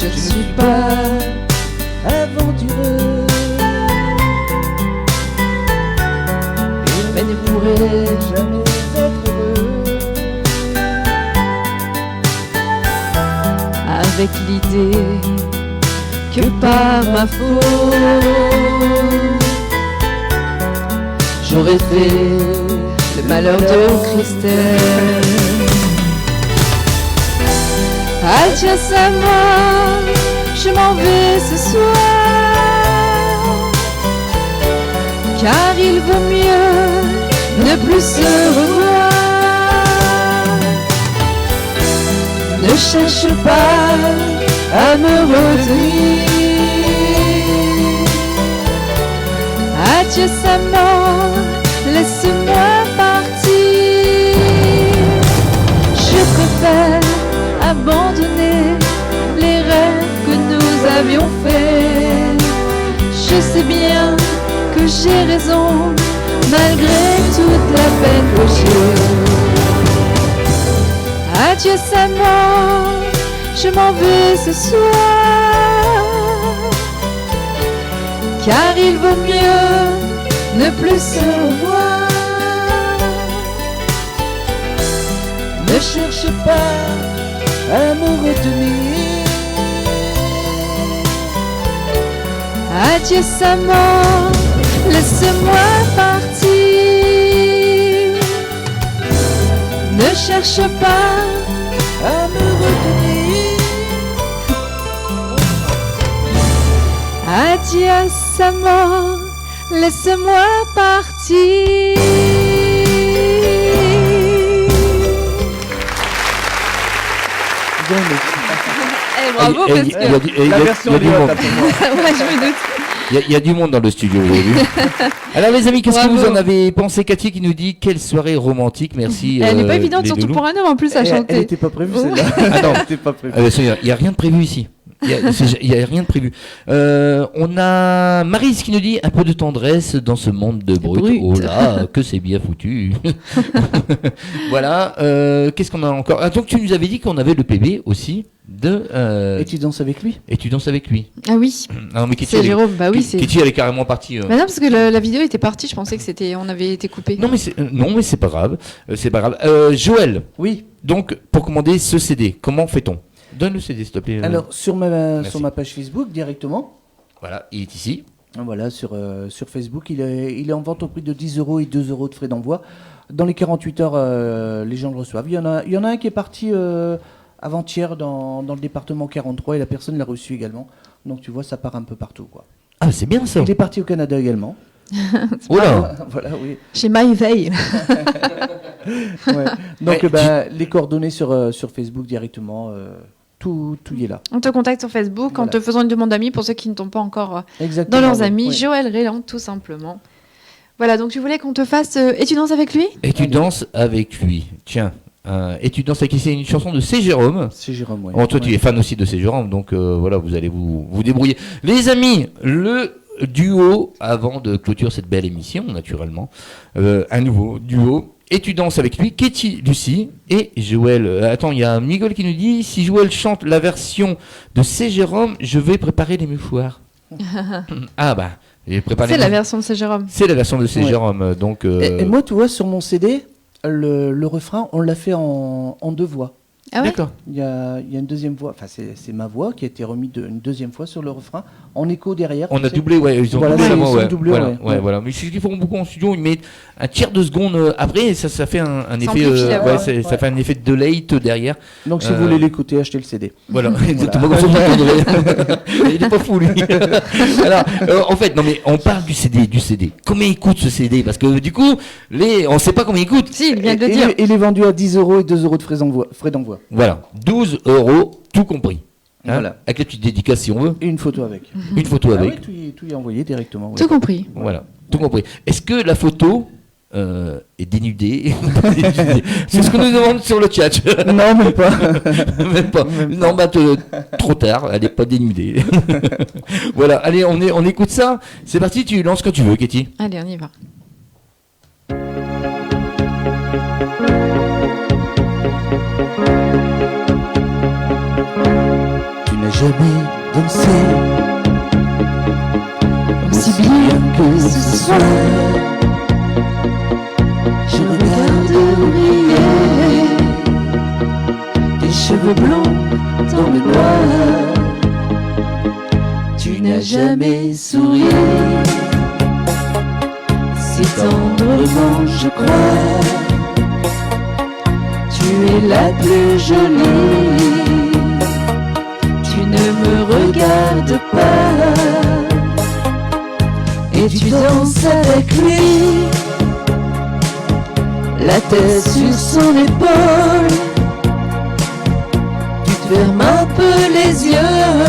Je ne suis pas avec l'idée que par ma faute, j'aurais fait le malheur de Christelle. Adieu Sama, je m'en vais ce soir, car il vaut mieux ne plus se revoir. Ne cherche pas à me retenir. Adieu Sama, laisse-moi partir. Je préfère abandonner les rêves que nous avions faits. Je sais bien que j'ai raison, malgré toute la peine que j'ai. Adieu Sama, je m'en vais ce soir, car il vaut mieux ne plus se revoir. Ne cherche pas à me retenir. Adieu Sama, laisse-moi partir. Ne cherche pas à me retenir. Adieu Sama, laisse-moi partir. Bravo, parce que... La version il y a du monde. Ouais, je me doute. Il y a du monde dans le studio, vous avez vu. Alors les amis, qu'est-ce que Bravo. vous en avez pensé? Cathy qui nous dit quelle soirée romantique, merci. Elle n'est pas évidente, les surtout loulous. pour un homme en plus à Elle chanter. n'était pas prévue celle-là. Ah non. Elle était pas prévue. Il n'y a rien de prévu ici. Il y a rien de prévu. On a Maryse qui nous dit un peu de tendresse dans ce monde de brut. Brut. Oh là, que c'est bien foutu. Voilà. Qu'est-ce qu'on a encore? Ah, donc tu nous avais dit qu'on avait le PB aussi de. Et tu danses avec lui? Et tu danses avec lui. Ah oui, Ah non, mais Kitty, c'est Jérôme. Bah oui, c'est. Kitty, elle est carrément partie. Bah non, parce que la vidéo était partie, je pensais que c'était, on avait été coupé. Non mais c'est pas grave. C'est pas grave. Joël. Oui. Donc pour commander ce CD, comment fait-on? Donne le CD s'il te plaît. Alors, sur Merci. ma page Facebook directement. Voilà, il est ici. Voilà, sur Facebook, il est en vente au prix de 10 € et 2 € de frais d'envoi. Dans les 48 heures, les gens le reçoivent. Il y en a un qui est parti avant-hier dans le département 43 et la personne l'a reçu également. Donc tu vois, ça part un peu partout, quoi. Ah c'est bien ça. Il est parti au Canada également. Oh là. Voilà, oui. Chez MyVeil. Ouais. Donc Ouais, les coordonnées sur Facebook directement, tout y est là. On te contacte sur Facebook en Voilà. te faisant une demande d'amis pour ceux qui ne t'ont pas encore Exactement. dans leurs oui, amis. oui. Joël Rélan, tout simplement. Voilà, donc tu voulais qu'on te fasse Et tu danses avec lui? Et tu danses avec lui. Tiens. Et tu danses avec lui. C'est une chanson de C. Jérôme. C'est Jérôme, oui. Bon, toi tu es fan aussi de C. Jérôme, donc voilà, vous allez vous débrouiller. Les amis, le duo avant de clôturer cette belle émission, naturellement, un nouveau duo. Et tu danses avec lui, Katie Lucie et Joël. Attends, il y a Miguel qui nous dit si Joël chante la version de C. Jérôme, je vais préparer les mouchoirs. Ah bah, j'ai préparé. C'est la version de Jérôme. C'est la version de C. Ouais. Jérôme, donc. Et moi, tu vois, sur mon CD, le refrain, on l'a fait en deux voix. Ah ouais? D'accord. Il y a une deuxième voix, enfin c'est ma voix qui a été remise une deuxième fois sur le refrain, en écho derrière. On tu a sais. doublé, ouais, ils ont Voilà, doublé la ils voix, ont ouais. doublé, Voilà, ouais. ouais, voilà. Mais c'est ce qu'ils font beaucoup en studio, ils mettent un tiers de seconde après, et ça fait un effet, amplifie la voix, ça fait un effet de delay derrière. Donc si vous voulez l'écouter, achetez le CD. Voilà, exactement comme ça. Il est pas fou lui. Alors, en fait, non mais on parle du CD. Combien il coûte ce CD? Parce que du coup, on sait pas combien il coûte. Si, il vient de le Et dire. il est vendu à 10 € et 2 € de frais d'envoi. Voilà, 12 €, tout compris. Hein, Voilà. avec la petite dédicace si on veut. Et une photo avec. Une photo Ah avec. oui, tout y est envoyé directement. ouais. Tout compris. Voilà, tout compris. Est-ce que la photo est dénudée? C'est ce que nous demande sur le chat. Non, même pas. Même pas. Non, bah trop tard, elle n'est pas dénudée. Voilà, allez, on écoute ça. C'est parti, tu lances quand tu veux, Katie. Allez, on y va. Tu n'as jamais dansé Aussi bien que ce soir. Je regarde briller tes cheveux blonds dans dans le noir. Tu n'as jamais souri si tendrement, je crois. Tu es la plus jolie, tu ne me regardes pas. Et tu danses avec lui, la tête sur son épaule. Tu te fermes un peu les yeux,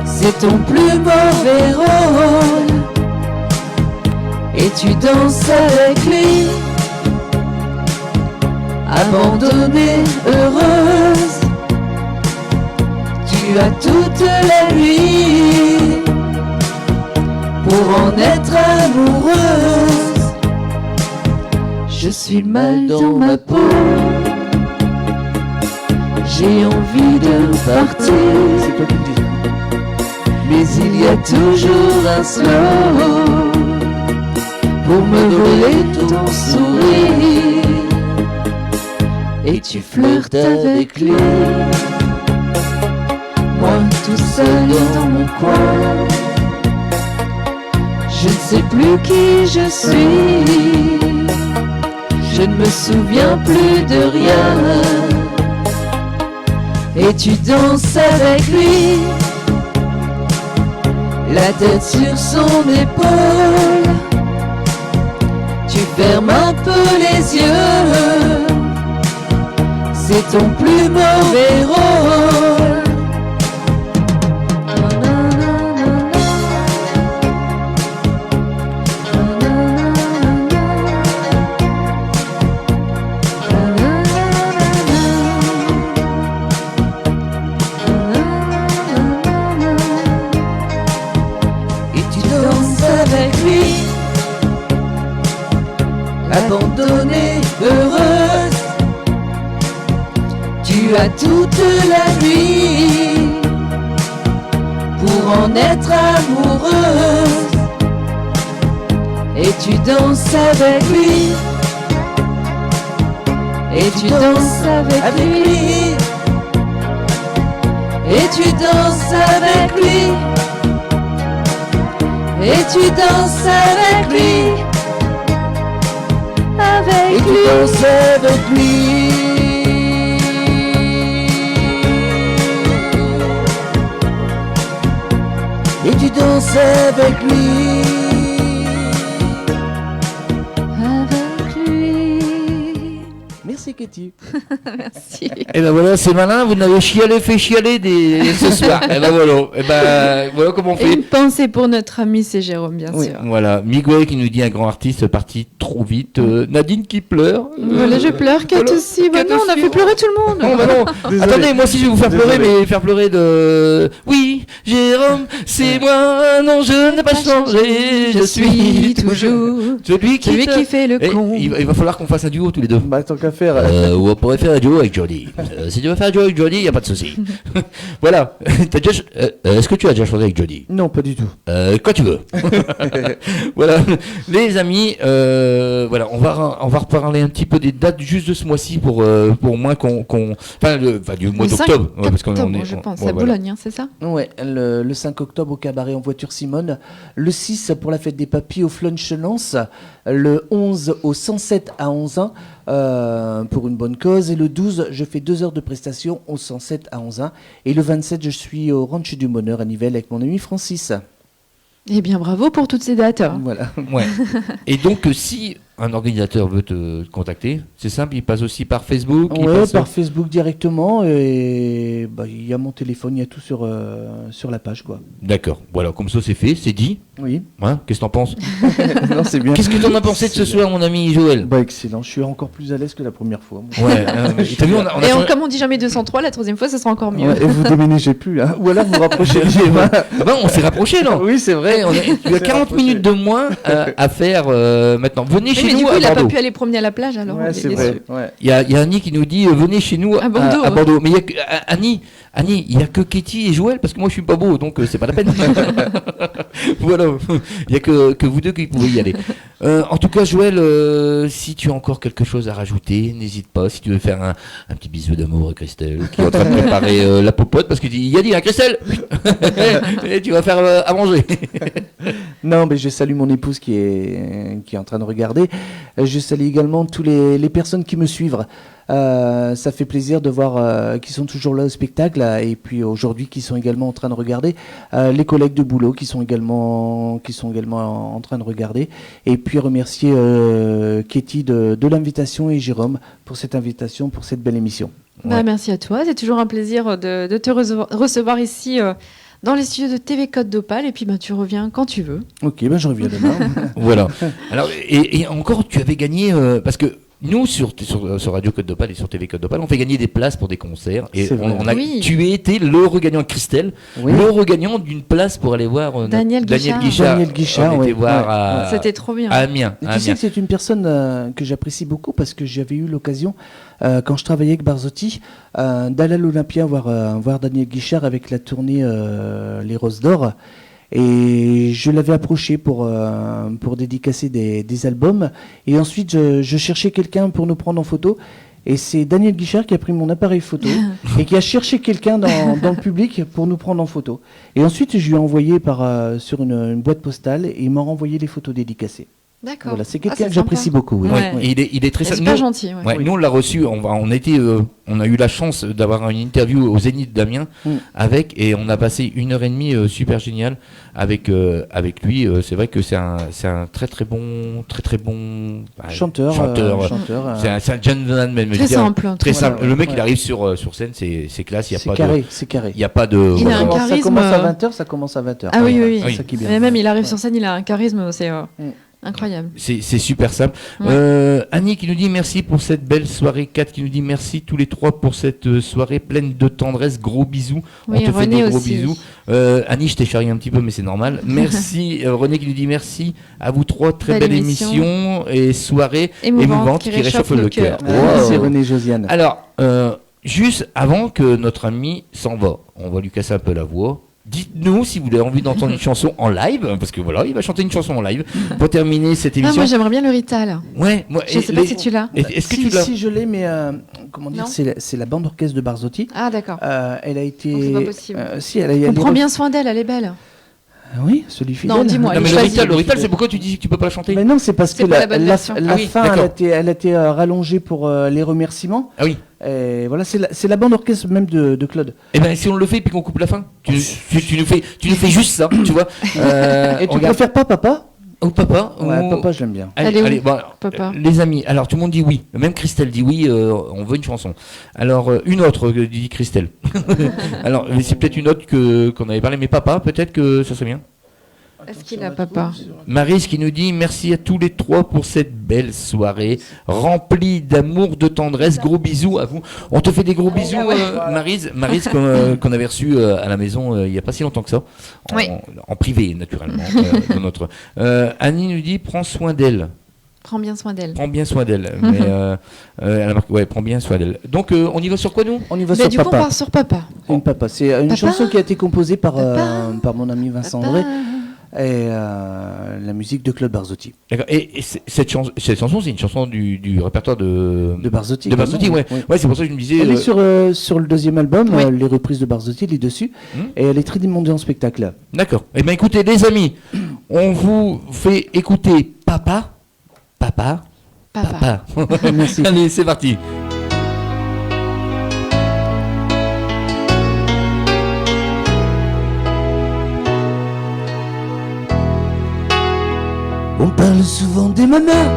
c'est ton plus mauvais rôle. Et tu danses avec lui, abandonnée, heureuse. Tu as toute la nuit pour en être amoureuse. Je suis mal dans ma peau, j'ai envie de partir. C'est toi qui le dis. Mais il y a toujours un slow pour me voler ton sourire. Et tu flirtes avec lui, moi tout seul dans mon coin. Je ne sais plus qui je suis, je ne me souviens plus de rien. Et tu danses avec lui, la tête sur son épaule. Tu fermes un peu les yeux, c'est ton plus mauvais rôle. Et tu danses avec lui, abandonnée, heureuse. Tu as toute la nuit pour en être amoureuse. Et tu danses avec lui, et tu danses avec lui, et tu danses avec lui, et tu danses avec lui, avec lui, et tu danses avec lui. Et tu danses avec lui, avec lui. Merci Katie. Merci. Et ben voilà, c'est malin, vous n'avez fait chialer ce soir. Et ben voilà, et ben voilà comment on Et fait. une pensée pour notre ami, c'est Jérôme, bien Oui. sûr. Voilà, Miguel qui nous dit un grand artiste parti trop vite. Nadine qui pleure. Voilà, je pleure, Kat voilà. aussi. Bah Kat non, on a aussi. fait pleurer tout le monde. Non, bah non. Désolé. Attendez, moi aussi je vais vous faire pleurer, Désolé. mais faire pleurer de. Oui, Jérôme, c'est moi. Non, je n'ai pas changé. Je suis toujours celui qui fait le Eh, con. il va falloir qu'on fasse un duo tous les deux. Bah tant qu'à faire. Ou on pourrait faire un duo avec Jody. Si tu veux faire un duo avec Jody, il n'y a pas de souci. Voilà. Est-ce que tu as déjà chanté avec Jody? Non, pas du tout. Quand tu veux. Voilà. Les amis, voilà, on va reparler un petit peu des dates juste de ce mois-ci pour au moins qu'on enfin du mois Le 5 d'octobre. Ouais, parce qu'on octobre, est- je pense, ouais, à voilà. Boulogne, hein, c'est ça? Ouais, le 5 octobre au cabaret en voiture Simone, le 6 pour la fête des papis au Flunch-Lens, le 11 au 107 à 11 pour une bonne cause, et le 12 je fais 2 heures de prestation au 107 à 11 et le 27 je suis au Ranch du Bonheur à Nivelles avec mon ami Francis. Eh bien, bravo pour toutes ces dates. Voilà. Ouais. Et donc, si un organisateur veut te contacter, c'est simple, il passe aussi par Facebook. il Ouais, passe- par Facebook directement, et bah, il y a mon téléphone, il y a tout sur la page quoi. D'accord. Voilà, comme ça c'est fait, c'est dit. Oui. Hein, qu'est-ce que t'en penses? Non, c'est bien. Qu'est-ce que t'en as pensé de ce soir, mon ami Joël? Bah excellent, je suis encore plus à l'aise que la première fois. moi. Ouais. T'as vu, on a Et changé- comme on dit jamais 203, la troisième fois, ça sera encore mieux. Ouais, et vous déménagez plus, hein. Ou alors vous rapprochez les mains. Ah ben, on s'est rapproché là. Oui, c'est vrai. Il y a 40 minutes de moins à faire maintenant. Venez Oui, chez mais nous du coup, à il a pas Bordeaux. pu aller promener à la plage alors. Ouais, il est c'est déçu. vrai. Ouais. Il y a Annie qui nous dit venez chez nous À Bordeaux. à Bordeaux. Mais il y a que- Annie, Annie, il n'y a que Katie et Joël, parce que moi je suis pas beau, donc c'est pas la peine. Voilà, il n'y a que vous deux qui pouvez y aller. En tout cas, Joël, si tu as encore quelque chose à rajouter, n'hésite pas. Si tu veux faire un petit bisou d'amour à Christelle, qui est en train de préparer la popote, parce qu'il y a dit, hein, Christelle, et tu vas faire à manger. Non, mais je salue mon épouse qui est en train de regarder. Je salue également tous les personnes qui me suivent. Ça fait plaisir de voir qu'ils sont toujours là au spectacle et puis aujourd'hui qui sont également en train de regarder, les collègues de boulot qui sont également en train de regarder, et puis remercier Katie de l'invitation et Jérôme pour cette invitation, pour cette belle émission. Bah, merci à toi, c'est toujours un plaisir de te recevoir ici dans les studios de TV Côte d'Opale, et puis bah, tu reviens quand tu veux. Ok, ben je reviens demain. Voilà. Alors, et encore, tu avais gagné, parce que nous, sur Radio Côte d'Opale et sur TV Côte d'Opale, on fait gagner des places pour des concerts. Et C'est vrai. Oui. tu as été le regagnant, Christelle, Oui. le regagnant d'une place pour aller voir Daniel Guichard. Daniel Guichard, On était ouais. voir Ouais. C'était trop bien. à Amiens. Et tu sais que c'est une personne que j'apprécie beaucoup parce que j'avais eu l'occasion, quand je travaillais avec Barzotti, d'aller à l'Olympia voir Daniel Guichard avec la tournée Les Roses d'Or. Et je l'avais approché pour dédicacer des albums. Et ensuite, je cherchais quelqu'un pour nous prendre en photo. Et c'est Daniel Guichard qui a pris mon appareil photo et qui a cherché quelqu'un dans le public pour nous prendre en photo. Et ensuite, je lui ai envoyé sur une boîte postale et il m'a renvoyé les photos dédicacées. D'accord. Voilà, c'est Ah, quelqu'un c'est que j'apprécie sympa. beaucoup. Oui. Ouais. Et il est très C'est sympa. super Nous, gentil. Ouais. ouais, nous, on l'a reçu. On a eu la chance d'avoir une interview au Zénith d'Amiens avec, et on a passé 1h30 super géniale avec lui. C'est vrai que c'est un très très bon Chanteur. C'est un gentleman, même. je Très veux dire, simple. Très Voilà, simple. Le mec, ouais. il arrive sur scène, c'est classe. Il y a C'est pas carré, de, c'est carré. il y a pas de. Il a un Ça charisme. commence à 20h, ça commence à 20h. Ah oui, oui, oui. C'est ça qui est bien. Mais même, il arrive sur scène, il a un charisme, c'est incroyable. C'est super simple. Ouais. Annie qui nous dit merci pour cette belle soirée. Kat qui nous dit merci tous les trois pour cette soirée pleine de tendresse. Gros bisous. Oui, On te fait René des gros aussi. bisous. Annie, je t'ai charrié un petit peu, mais c'est normal. Merci. René qui nous dit merci à vous trois. Très Belle belle émission. émission et soirée Émouvante, qui réchauffe le cœur. Ah, Wow. C'est René Josiane. Alors, juste avant que notre ami s'en va, on va lui casser un peu la voix. Dites-nous si vous avez envie d'entendre une chanson en live, parce que voilà, il va chanter une chanson en live pour terminer cette Ah, émission. moi, j'aimerais bien le Rital. Ouais, moi, Je sais pas si tu l'as. Est-ce que si, tu l'as? si je l'ai, mais comment dire, Non. c'est la bande orchestre de Barzotti. Ah, d'accord. Elle a été. Donc, c'est pas possible. Si, elle On prend bien soin d'elle, elle est belle. Oui, celui fidèle. Non, dis-moi, Non, mais choisis. le Rital, c'est pourquoi tu dis que tu peux pas la chanter? Mais non, c'est parce C'est que pas la bonne version. la Ah oui, fin, d'accord. elle a été rallongée pour les remerciements. Ah oui. Et voilà, c'est la bande orchestre même de Claude. Eh ben si on le fait puis qu'on coupe la fin, tu nous fais juste ça, tu vois. Et tu regarde. préfères pas papa? Ou papa Ouais, ou- papa, je l'aime bien. Elle est où, bon, papa les amis, alors tout le monde dit oui, même Christelle dit oui, on veut une chanson. Alors une autre dit Christelle. Alors mais c'est peut-être une autre qu'on avait parlé, mais papa, peut-être que ça serait bien. Est-ce qu'il a papa? Maryse qui nous dit merci à tous les trois pour cette belle soirée remplie d'amour, de tendresse. Gros bisous à vous. On te fait des gros bisous, Maryse qu'on avait reçu à la maison il n'y a pas si longtemps que ça. Oui. En privé, naturellement. De notre. Annie nous dit prends soin d'elle. Prends bien soin d'elle. Prends bien soin d'elle. Mais elle a marqué, ouais, prends bien soin d'elle. Donc on y va sur quoi nous? On y va Mais sur du coup, on papa. part sur papa. Une papa. C'est une Papa. chanson qui a été composée par Papa. mon ami Vincent Papa. André et la musique de Claude Barzotti. D'accord. Et cette chanson, c'est une chanson du répertoire de De Barzotti. Barzotti, ouais. Oui. Ouais, c'est pour ça que je me disais. Elle est sur le deuxième album, Oui. les reprises de Barzotti, elle est dessus. Et elle est très demandée en spectacle. D'accord. Eh bien, écoutez, les amis, on vous fait écouter Papa. Papa. Papa. Papa. Merci. Allez, c'est parti. On parle souvent des mamas,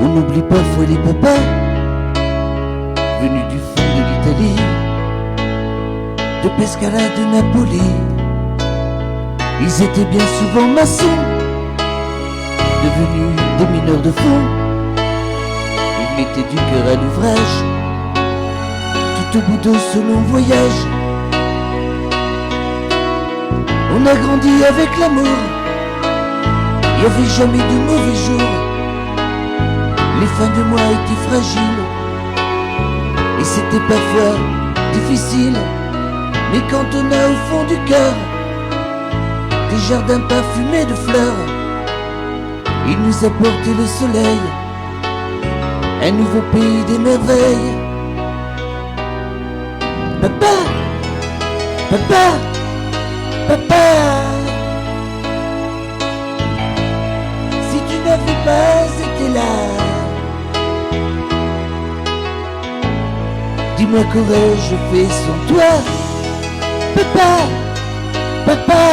on oublie parfois les papas, venus du fond de l'Italie, de Pescara, de Napoli. Ils étaient bien souvent maçons, devenus des mineurs de fond. Ils mettaient du cœur à l'ouvrage, tout au bout de ce long voyage. On a grandi avec l'amour. Il n'y avait jamais de mauvais jours. Les fins de mois étaient fragiles et c'était parfois difficile, mais quand on a au fond du cœur des jardins parfumés de fleurs, il nous a porté le soleil, un nouveau pays des merveilles. Papa, papa, papa, si tu n'avais pas été là, dis-moi qu'aurais-je fait sans toi. Papa, papa,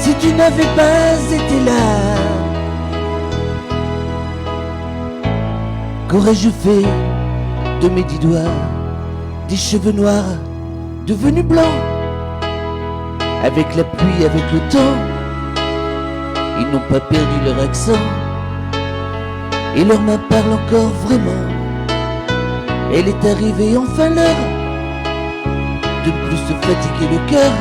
si tu n'avais pas été là, qu'aurais-je fait de mes 10 doigts, des cheveux noirs devenus blancs, avec la pluie, avec le temps, ils n'ont pas perdu leur accent, et leur main parle encore vraiment. Elle est arrivée enfin l'heure de ne plus se fatiguer le cœur,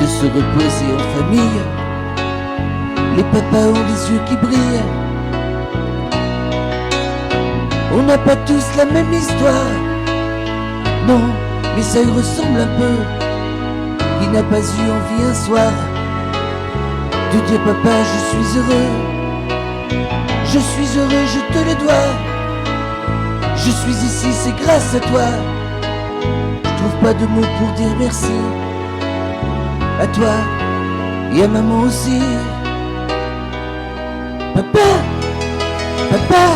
de se reposer en famille. Les papas ont les yeux qui brillent. On n'a pas tous la même histoire, non, mais ça y ressemble un peu. Qui n'a pas eu envie un soir de dire papa je suis heureux, je suis heureux, je te le dois. Je suis ici, c'est grâce à toi. Je trouve pas de mots pour dire merci. À toi et à maman aussi. Papa, papa,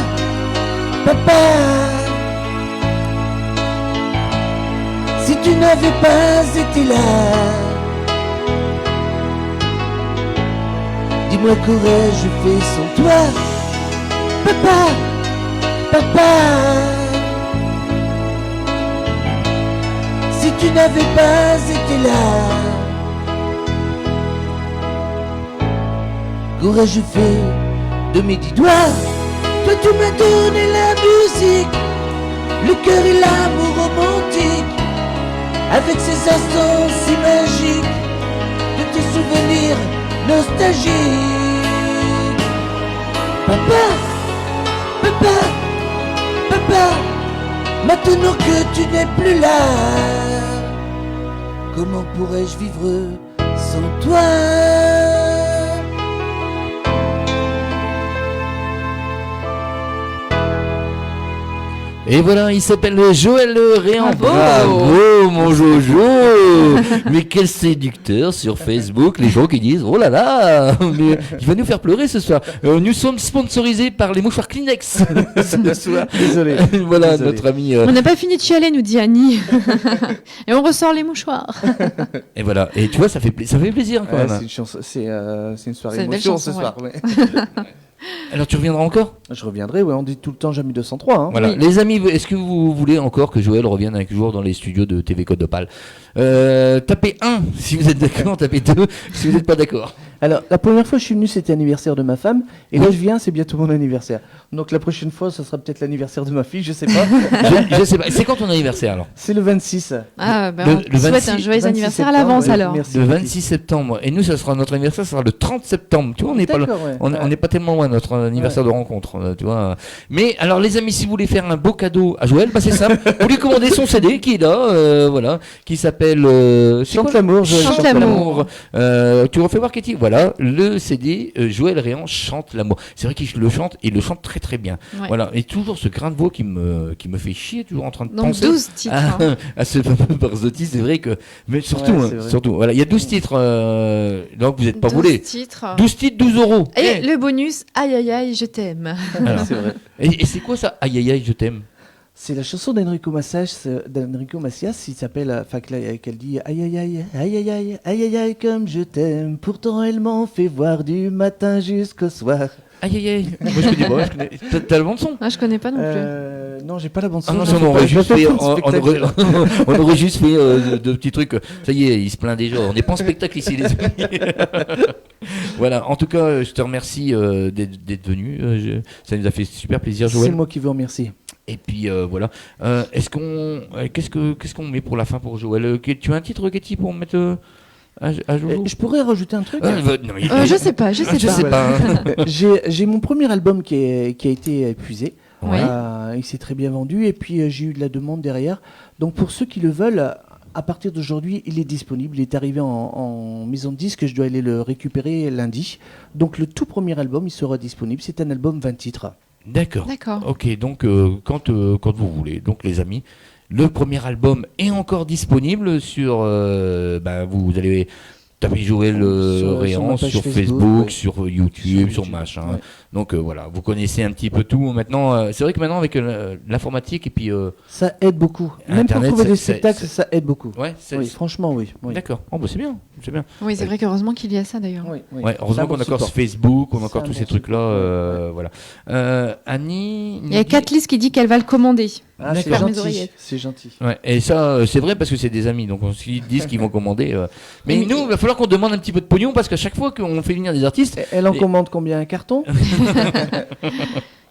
papa, si tu n'avais pas été là, dis-moi qu'aurais-je fait sans toi. Papa, papa, si tu n'avais pas été là, qu'aurais-je fait de mes 10 doigts? Toi tu m'as donné la musique, le cœur et l'amour romantique, avec ces instants si magiques de tes souvenirs nostalgiques. Papa, papa, papa, maintenant que tu n'es plus là, comment pourrais-je vivre sans toi? Et voilà, il s'appelle Joël Réan. Bravo. Bravo, mon Jojo. Mais quel séducteur sur Facebook, les gens qui disent oh là là, mais il va nous faire pleurer ce soir. Nous sommes sponsorisés par les mouchoirs Kleenex ce soir. Désolé. Voilà, Désolé. notre ami. On n'a pas fini de chialer, nous dit Annie. Et on ressort les mouchoirs. Et voilà, et tu vois, ça fait plaisir quand Ouais, même. c'est une chanson, c'est une soirée C'est une belle émotion ce chanson, soir. ouais. Alors tu reviendras encore? Je reviendrai, ouais, on dit tout le temps Jamie 203. Hein. Voilà. Oui. Les amis, est-ce que vous voulez encore que Joël revienne un jour dans les studios de TV Côte d'Opale? Tapez 1 si vous êtes d'accord, tapez 2 si vous n'êtes pas d'accord. Alors, la première fois que je suis venu, c'était l'anniversaire de ma femme. Et là, je viens, c'est bientôt mon anniversaire. Donc, la prochaine fois, ça sera peut-être l'anniversaire de ma fille, je sais pas. Je sais pas. C'est quand ton anniversaire alors? C'est le 26. Ah, ben, Le- on le te souhaite 26 un joyeux 26 anniversaire à septembre, l'avance ouais, alors. merci. Le 26 septembre. Et nous, ça sera notre anniversaire, ça sera le 30 septembre. Tu vois, on n'est pas, D'accord, ouais. on n'est pas tellement loin de notre anniversaire de rencontre. Tu vois. Mais alors, les amis, si vous voulez faire un beau cadeau à Joël, bah, c'est simple. Vous lui commandez son CD qui est là, voilà, qui s'appelle c'est Chante quoi l'amour, Joël. Chante chante l'amour. Tu refais voir Katie. Voilà, le CD Joël Réan chante l'amour. C'est vrai qu'il le chante et il le chante très très bien. Ouais. Voilà, et toujours ce grain de voix qui me fait chier, toujours en train de Donc penser 12 titres. hein. à ce fameux Barzotti. C'est vrai que, mais surtout, Ouais, hein, c'est vrai. surtout, voilà, il y a 12 titres. Donc vous n'êtes pas 12 volés. titres. 12 titres, 12 euros. Et le bonus, aïe aïe aïe, je t'aime. Alors, C'est vrai. et c'est quoi ça? Aïe aïe aïe, je t'aime. C'est la chanson d'Enrico Macias, il s'appelle, enfin, qu'elle dit aïe aïe aïe, aïe aïe aïe, aïe aïe aïe, comme je t'aime. Pourtant, elle m'en fait voir du matin jusqu'au soir. Aïe aïe aïe. Moi je connais pas. T'as le bon son? Ah, je connais pas non plus. Non, j'ai pas la bande son. Ah non, j'ai on fait aurait pas- juste j'ai pas fait, fait de spectacle. on aurait juste fait de petits trucs. Ça y est, il se plaint déjà. On n'est pas en spectacle ici, les amis. Voilà. En tout cas, je te remercie d'être venu. Ça nous a fait super plaisir, C'est Joël. moi qui vous remercie. Et puis voilà. Qu'est-ce qu'on met pour la fin pour Joël? Tu as un titre, Katie, pour mettre à Jojo? Je pourrais rajouter un truc. Non, mais Je sais pas, je sais je pas. sais pas. J'ai mon premier album qui a été épuisé. Ouais. Il s'est très bien vendu et puis j'ai eu de la demande derrière. Donc pour ceux qui le veulent, à partir d'aujourd'hui, il est disponible. Il est arrivé en maison de disque. Je dois aller le récupérer lundi. Donc le tout premier album, il sera disponible. C'est un album 20 titres. D'accord. D'accord. Ok, donc quand vous voulez, donc les amis, le premier album est encore disponible sur. Vous allez taper Joël Sur Réan ma page sur Facebook, Facebook, ouais. sur YouTube, sur YouTube, machin. ouais. Donc voilà, vous connaissez un petit peu tout. Maintenant, c'est vrai que maintenant avec l'informatique et puis. Ça aide beaucoup. Même Internet, pour trouver des c'est- spectacles, ça aide beaucoup. Ouais, Oui, franchement, oui. oui. D'accord. Oh, bah, c'est bien, c'est bien. Oui, c'est vrai qu'heureusement qu'il y a ça d'ailleurs. Oui, oui. Ouais, C'est heureusement un qu'on bon a encore support. Facebook, on a C'est encore un tous bon ces trucs-là. support. Voilà. Annie. Il y a Kathlis qui dit qu'elle va le commander. Ah, c'est D'accord. Mes gentil. oreillettes. C'est gentil. Ouais, et ça, c'est vrai parce que c'est des amis, donc on se dit qu'ils vont commander. Mais Mais- nous, il va falloir qu'on demande un petit peu de pognon parce qu'à chaque fois qu'on fait venir des artistes, Elle en Et- commande combien? Un carton?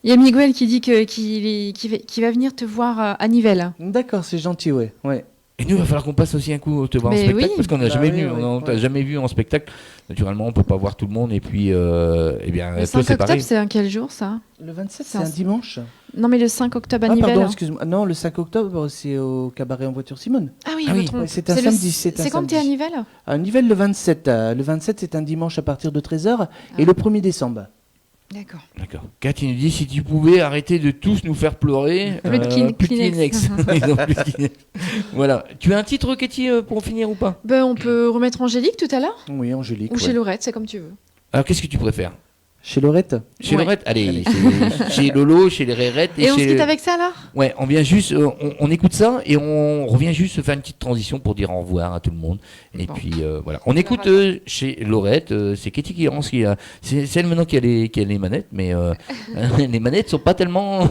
Il y a Miguel qui dit qu'il va venir te voir à Nivelles. D'accord, c'est gentil, ouais. ouais. et nous, il va falloir qu'on passe aussi un coup te voir en Mais spectacle oui. parce qu'on n'a Bah jamais oui, vu, oui, on t'a ouais. jamais vu en spectacle. Naturellement, on peut pas voir tout le monde et puis, eh bien, Le toi, 5 c'est octobre, pareil. c'est un quel jour ça? Le 27, C'est c'est un- un dimanche. Non, mais le 5 octobre à Ah, Nivelles. pardon, excuse-moi. Non, le 5 octobre, c'est au cabaret en voiture Simone. Ah oui, Ah je me oui. trompe. Ouais, c'est un le- samedi, c'est un C'est quand samedi. t'es à Nivelles? À Nivelles, le 27. Le 27, c'est un dimanche à partir de 13h. Et le 1er décembre. D'accord. D'accord. Kat, il nous dit si tu pouvais arrêter de tous nous faire pleurer. Plus de plus de Kleenex. Kleenex. Ils ont plus de Kleenex. Voilà. Tu as un titre, Katy, pour finir ou pas? Ben, on peut remettre Angélique tout à l'heure? Oui, Angélique. Ou chez ouais. Laurette, c'est comme tu veux. Alors, qu'est-ce que tu préfères? Chez Laurette. Chez Ouais. Laurette? Allez, chez Lolo, chez les Rérettes Et on se chez... quitte avec ça alors? Ouais, on vient juste, on écoute ça et on revient juste faire une petite transition pour dire au revoir à tout le monde. Et Bon. puis voilà, on écoute chez Laurette, c'est Katy qui lance, c'est elle maintenant qui a les manettes, mais les manettes sont pas tellement,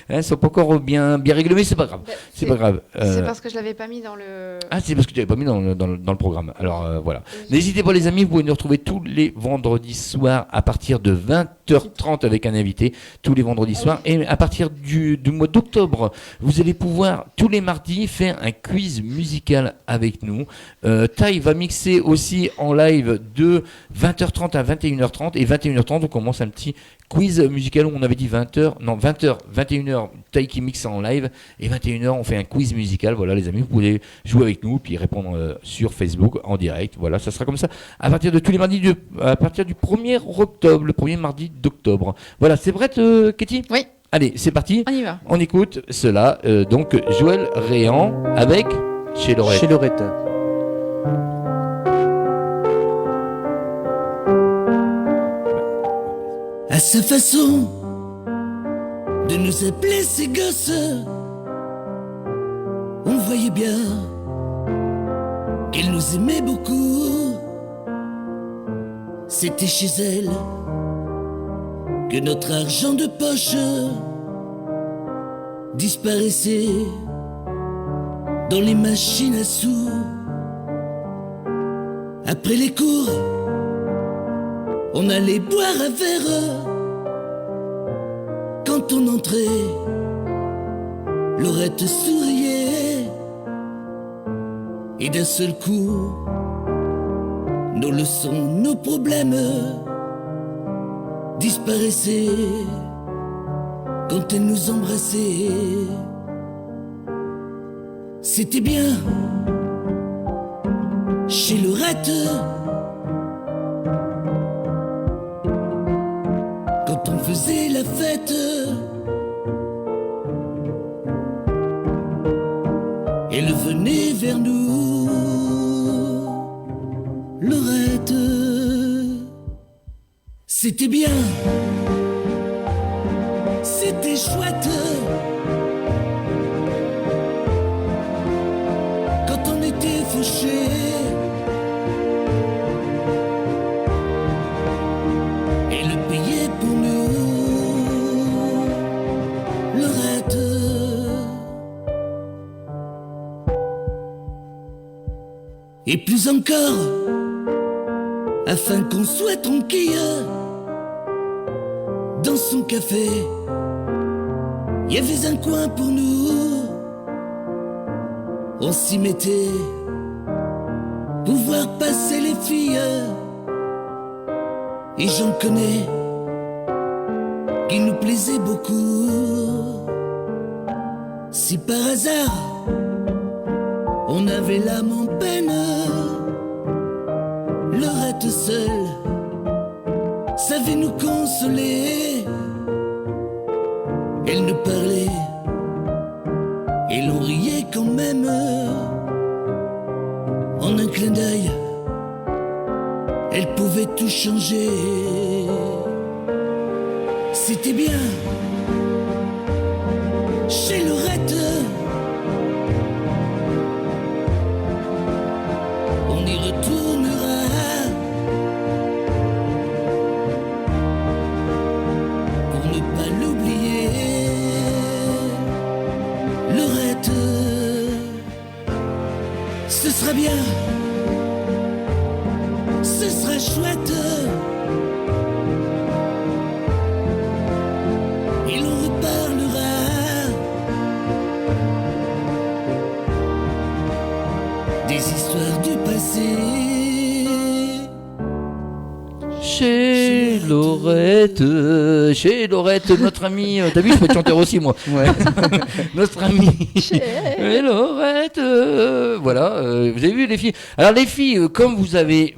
elles sont pas encore bien réglées, mais c'est pas grave, c'est pas grave. C'est parce que je l'avais pas mis dans le. Ah, c'est parce que tu n'avais pas mis dans le programme. Alors voilà. N'hésitez pas les amis, vous pouvez nous retrouver tous les vendredis soirs à partir de 20h30 avec un invité, tous les vendredis soirs. Et à partir du mois d'octobre, vous allez pouvoir tous les mardis faire un quiz musical avec nous. Tai va mixer aussi en live de 20h30 à 21h30. Et 21h30, on commence un petit quiz musical où on avait dit 20h, 21h, Tai qui mixe en live. Et 21h, on fait un quiz musical. Voilà les amis, vous pouvez jouer avec nous puis répondre sur Facebook en direct. Voilà, ça sera comme ça à partir de tous les mardis, à partir du 1er octobre, le premier mardi d'octobre. Voilà, c'est prête, Katy? Oui. Allez, c'est parti. On y va. On écoute cela. Donc, Joël Réan avec Chez Laurette. Chez Laurette. À sa façon de nous appeler ces gosses, on voyait bien qu'elle nous aimait beaucoup. C'était chez elle que notre argent de poche disparaissait dans les machines à sous. Après les cours, on allait boire un verre. Quand on entrait, Laurette souriait. Et d'un seul coup, nos leçons, nos problèmes disparaissaient quand elle nous embrassait. C'était bien chez Laurette. Quand on faisait la fête, elle venait vers nous, Laurette. C'était bien, c'était chouette. Quand on était fauchés, elle payait pour nous, Laurette. Et plus encore, afin qu'on soit tranquille, dans son café, il y avait un coin pour nous. On s'y mettait pour voir passer les filles. Et j'en connais qui nous plaisait beaucoup. Si par hasard on avait l'âme en peine, Laurette seule savait nous consoler. Elle nous parlait et l'on riait quand même. En un clin d'œil, elle pouvait tout changer. C'était bien chez Laurette. On y retournera pour ne pas l'oublier. Laurette, ce sera bien, ce sera chouette. Et l'on reparlera des histoires du passé. Chez Laurette, notre amie. T'as vu, je peux te chanter aussi, moi. Ouais. Notre amie. Chez Laurette. Voilà, vous avez vu, les filles. Alors, les filles, comme vous avez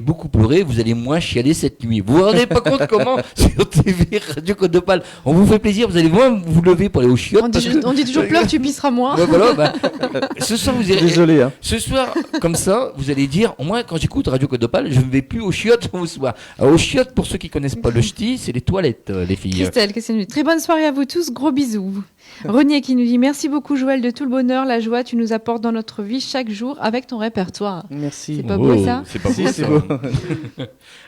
beaucoup pleuré, vous allez moins chialer cette nuit. Vous vous rendez pas compte comment, sur TV, Radio Côte d'Opale, on vous fait plaisir, vous allez moins vous lever pour aller aux chiottes. On dit toujours pleure, tu pisseras moins. Ouais, voilà, bah, ce soir, vous irez. Désolé, hein. Ce soir, comme ça, vous allez dire, au moins, quand j'écoute Radio Côte d'Opale, je ne vais plus aux chiottes au soir. Alors, aux chiottes, pour ceux qui connaissent pas le ch'ti, c'est les toilettes, les filles. Christelle, que c'est une très bonne soirée à vous tous, gros bisous. Renier qui nous dit merci beaucoup Joël de tout le bonheur, la joie tu nous apportes dans notre vie chaque jour avec ton répertoire. Merci. C'est pas beau ça? C'est pas Si, beau, c'est ça. beau.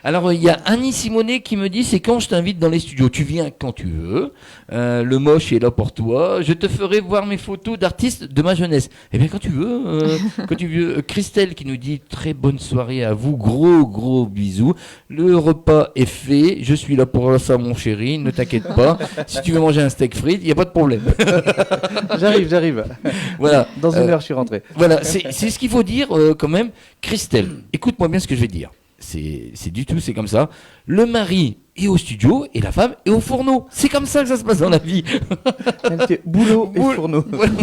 Alors, il y a Annie Simonet qui me dit, c'est quand je t'invite dans les studios. Tu viens quand tu veux. Le moche est là pour toi. Je te ferai voir mes photos d'artistes de ma jeunesse. Eh bien, quand tu veux. Quand tu veux. Christelle qui nous dit, très bonne soirée à vous. Gros bisous. Le repas est fait. Je suis là pour ça, mon chéri. Ne t'inquiète pas. Si tu veux manger un steak frites, il n'y a pas de problème. J'arrive. Voilà. Dans une heure, je suis rentré. Voilà, c'est ce qu'il faut dire quand même. Christelle, écoute-moi bien ce que je vais te dire. C'est du tout, c'est comme ça. Le mari est au studio et la femme est au fourneau. C'est comme ça que ça se passe dans la vie. Boulot et fourneau. Voilà.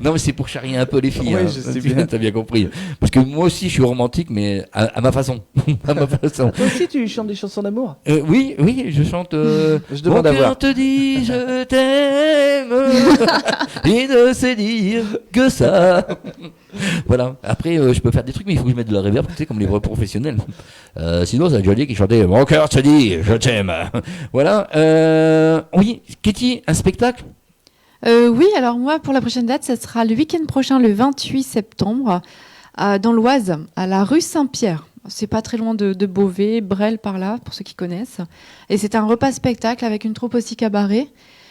Non, mais c'est pour charrier un peu les filles. Ouais, hein. je sais bien. T'as bien compris. Parce que moi aussi, je suis romantique, mais à ma façon. À ma façon. Toi aussi, tu chantes des chansons d'amour? Oui, je chante. Je demande à Mon voir. cœur te dit je t'aime et ne sait dire que ça. Voilà. Après, je peux faire des trucs, mais il faut que je mette de la reverb, tu sais, comme les vrais professionnels. Sinon, ça Johnny qui chantait Mon cœur te dit je t'aime. Voilà. Oui, Katie, un spectacle? Oui, alors moi pour la prochaine date, ça sera le week-end prochain, le 28 septembre, dans l'Oise, à la rue Saint-Pierre. C'est pas très loin de Beauvais, Bresle par là, pour ceux qui connaissent. Et c'est un repas spectacle avec une troupe aussi cabaret.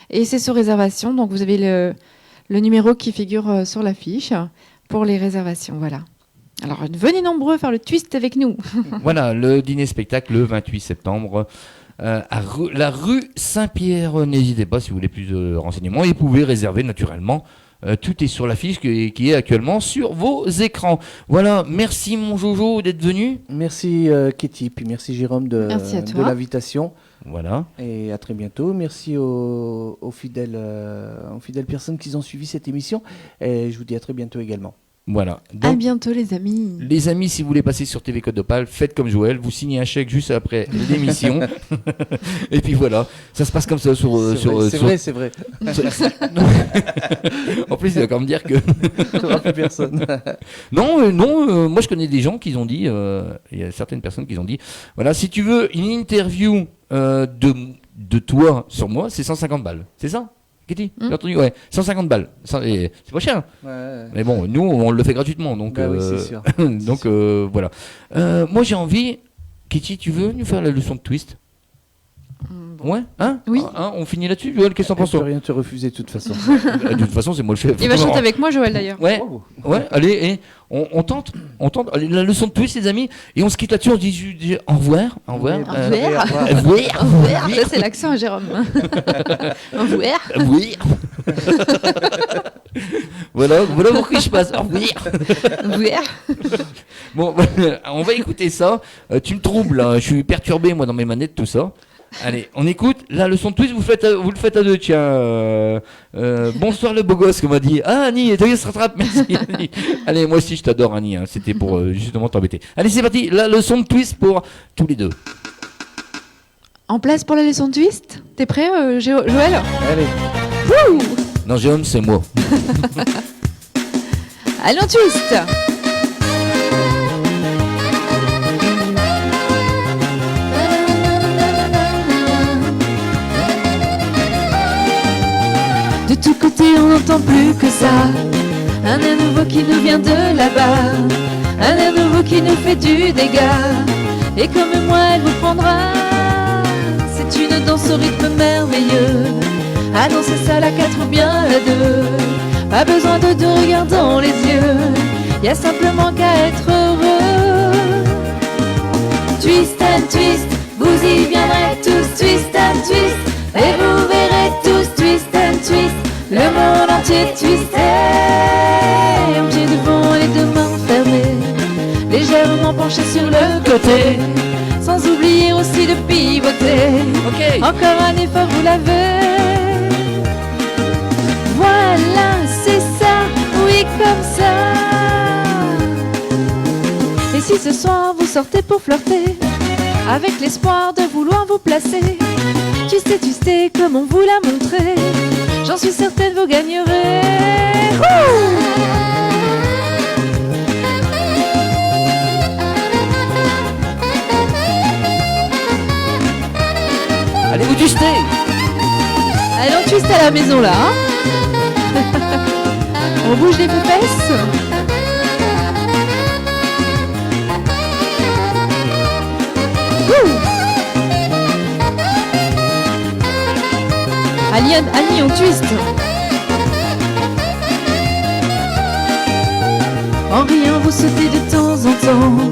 Et c'est sur réservation, donc vous avez le numéro qui figure sur l'affiche pour les réservations, voilà. Alors venez nombreux faire le twist avec nous. Voilà, le dîner-spectacle le 28 septembre. La rue Saint-Pierre, n'hésitez pas si vous voulez plus de renseignements et vous pouvez réserver naturellement. Tout est sur l'affiche qui est actuellement sur vos écrans. Voilà, merci mon Jojo d'être venu. Merci Katie, puis merci Jérôme de l'invitation. Voilà. Et à très bientôt. Merci aux fidèles personnes qui ont suivi cette émission. Et je vous dis à très bientôt également. Voilà. À Donc, bientôt les amis. les amis, si vous voulez passer sur TV Côte d'Opale, faites comme Joël, vous signez un chèque juste après l'émission. Et puis voilà, ça se passe comme ça sur. C'est vrai. En plus, il va quand même dire que. Tu n'auras plus personne. Non, moi je connais des gens qui ont dit, il y a certaines personnes qui ont dit, voilà, si tu veux une interview de toi sur moi, c'est 150 balles. C'est ça, Kitty? J'ai entendu, ouais, 150 balles. C'est pas cher. Ouais. Mais bon, nous, on le fait gratuitement. Donc, Bah oui, c'est sûr. donc voilà. Moi, j'ai envie, Kitty, tu veux nous faire la leçon de twist? Ouais, hein? Oui. Hein, on finit là-dessus, Joël, qu'est-ce que t'en Je peux penses? rien te refuser de toute façon. De toute façon, c'est moi le chef. Il va chanter avec moi Joël d'ailleurs. Ouais, Oh. ouais, allez, et on tente allez, la leçon de twist, les amis, et on se quitte là-dessus, on se dit au revoir, au revoir. Au revoir. Au revoir. Ça c'est l'accent Jérôme. Au revoir. Oui. voilà pourquoi je passe. Au revoir. Au revoir. Bon, on va écouter ça. Tu me troubles, là. Je suis perturbé, moi, dans mes manettes, tout ça. Allez, on écoute. Là, le son de twist, vous le faites à deux, tiens. Bonsoir le beau gosse, qu'on m'a dit. Ah, Annie, ça se rattrape, merci Annie. Allez, moi aussi, je t'adore, Annie. Hein. C'était pour justement t'embêter. Allez, c'est parti. Là, le son de twist pour tous les deux. En place pour la leçon de twist. T'es prêt, Joël? Allez. Wouh! Non, Jérôme, c'est moi. Allez, on twist! De tous côtés, on n'entend plus que ça. Un air nouveau qui nous vient de là-bas. Un air nouveau qui nous fait du dégât. Et comme moi, elle vous prendra. C'est une danse au rythme merveilleux. À danser seul à 4 ou bien à 2. Pas besoin de deux regards dans les yeux. Y a simplement qu'à être heureux. Twist and twist, vous y viendrez tous. Twist and twist, et vous verrez tous. Twist and twist, le monde entier twisté. Un pied devant, les deux mains fermées, légèrement penché sur le côté, sans oublier aussi de pivoter. Ok. Encore un effort, vous l'avez. Voilà, c'est ça, oui, comme ça. Et si ce soir vous sortez pour flirter, avec l'espoir de vouloir vous placer, twistez comme on vous l'a montré, j'en suis certaine vous gagnerez. Allez, vous twistez. Allez, on twist à la maison là. On bouge les fesses. Annie, on twist. En riant, vous sautez de temps en temps.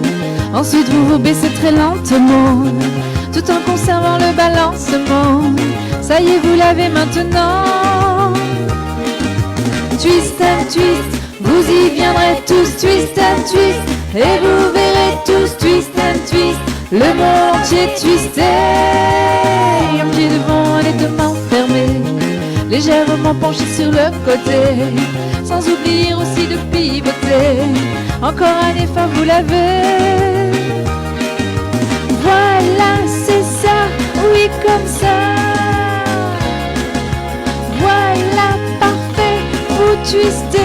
Ensuite, vous vous baissez très lentement, tout en conservant le balancement. Ça y est, vous l'avez maintenant. Twist and twist, vous y viendrez tous. Twist and twist, et vous verrez tous. Twist and twist, le monde entier twisté. Un pied devant, les deux mains fermées, légèrement penché sur le côté, sans oublier aussi de pivoter. Encore un effort, vous l'avez. Voilà, c'est ça, oui, comme ça. Voilà, parfait, vous twistez.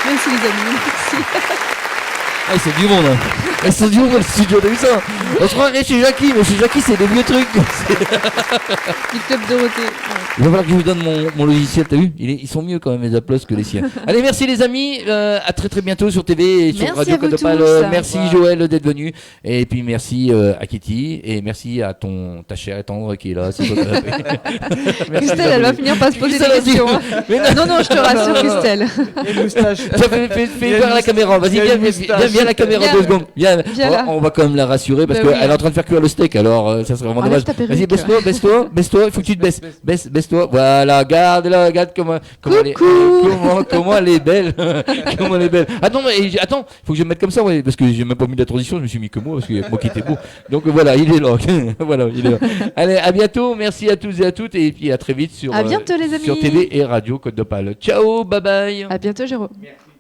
Merci les amis, merci. Ah, c'est du monde. Hein. C'est du monde dans le studio, t'as vu ça? On se croirait chez Jackie, mais chez Jackie, c'est des vieux trucs. Du club Dorothée. Il va falloir que je vous donne mon logiciel, t'as vu? Ils sont mieux quand même, les applauses, que les siens. Allez, merci les amis. À très très bientôt sur TV et sur Merci Radio à vous Côte d'Opale. tous. Merci Joël d'être venu. Et puis merci à Kitty. Et merci à ta chère et tendre qui est là. C'est toi qui l'as fait. Christelle, elle va finir par se poser des Christelle a dit- questions. hein. Mais non, Non, je te rassure, Christelle. Et le moustache. Tiens, fais voir la caméra. Vas-y, il y a viens, une viens, moustache. viens la caméra Viens. 2 secondes. Viens. Viens là. On va quand même la rassurer parce Bah oui. qu'elle est en train de faire cuire le steak. Alors ça serait vraiment Enlève dommage. ta perruque. Vas-y, baisse-toi. Il faut que tu te baisses. Baisse-toi. Voilà, regarde comment elle est belle. Comment elle est belle. Attends, faut que je me mette comme ça, ouais, parce que j'ai même pas mis la transition, je me suis mis que moi, parce qu'il y a que moi qui était beau. Donc voilà, il est là. Voilà, il est là. Allez, à bientôt, merci à tous et à toutes, et puis à très vite sur, À bientôt, les amis. sur TV et Radio Côte d'Opale. Ciao, bye bye. À bientôt, Jérôme. Merci.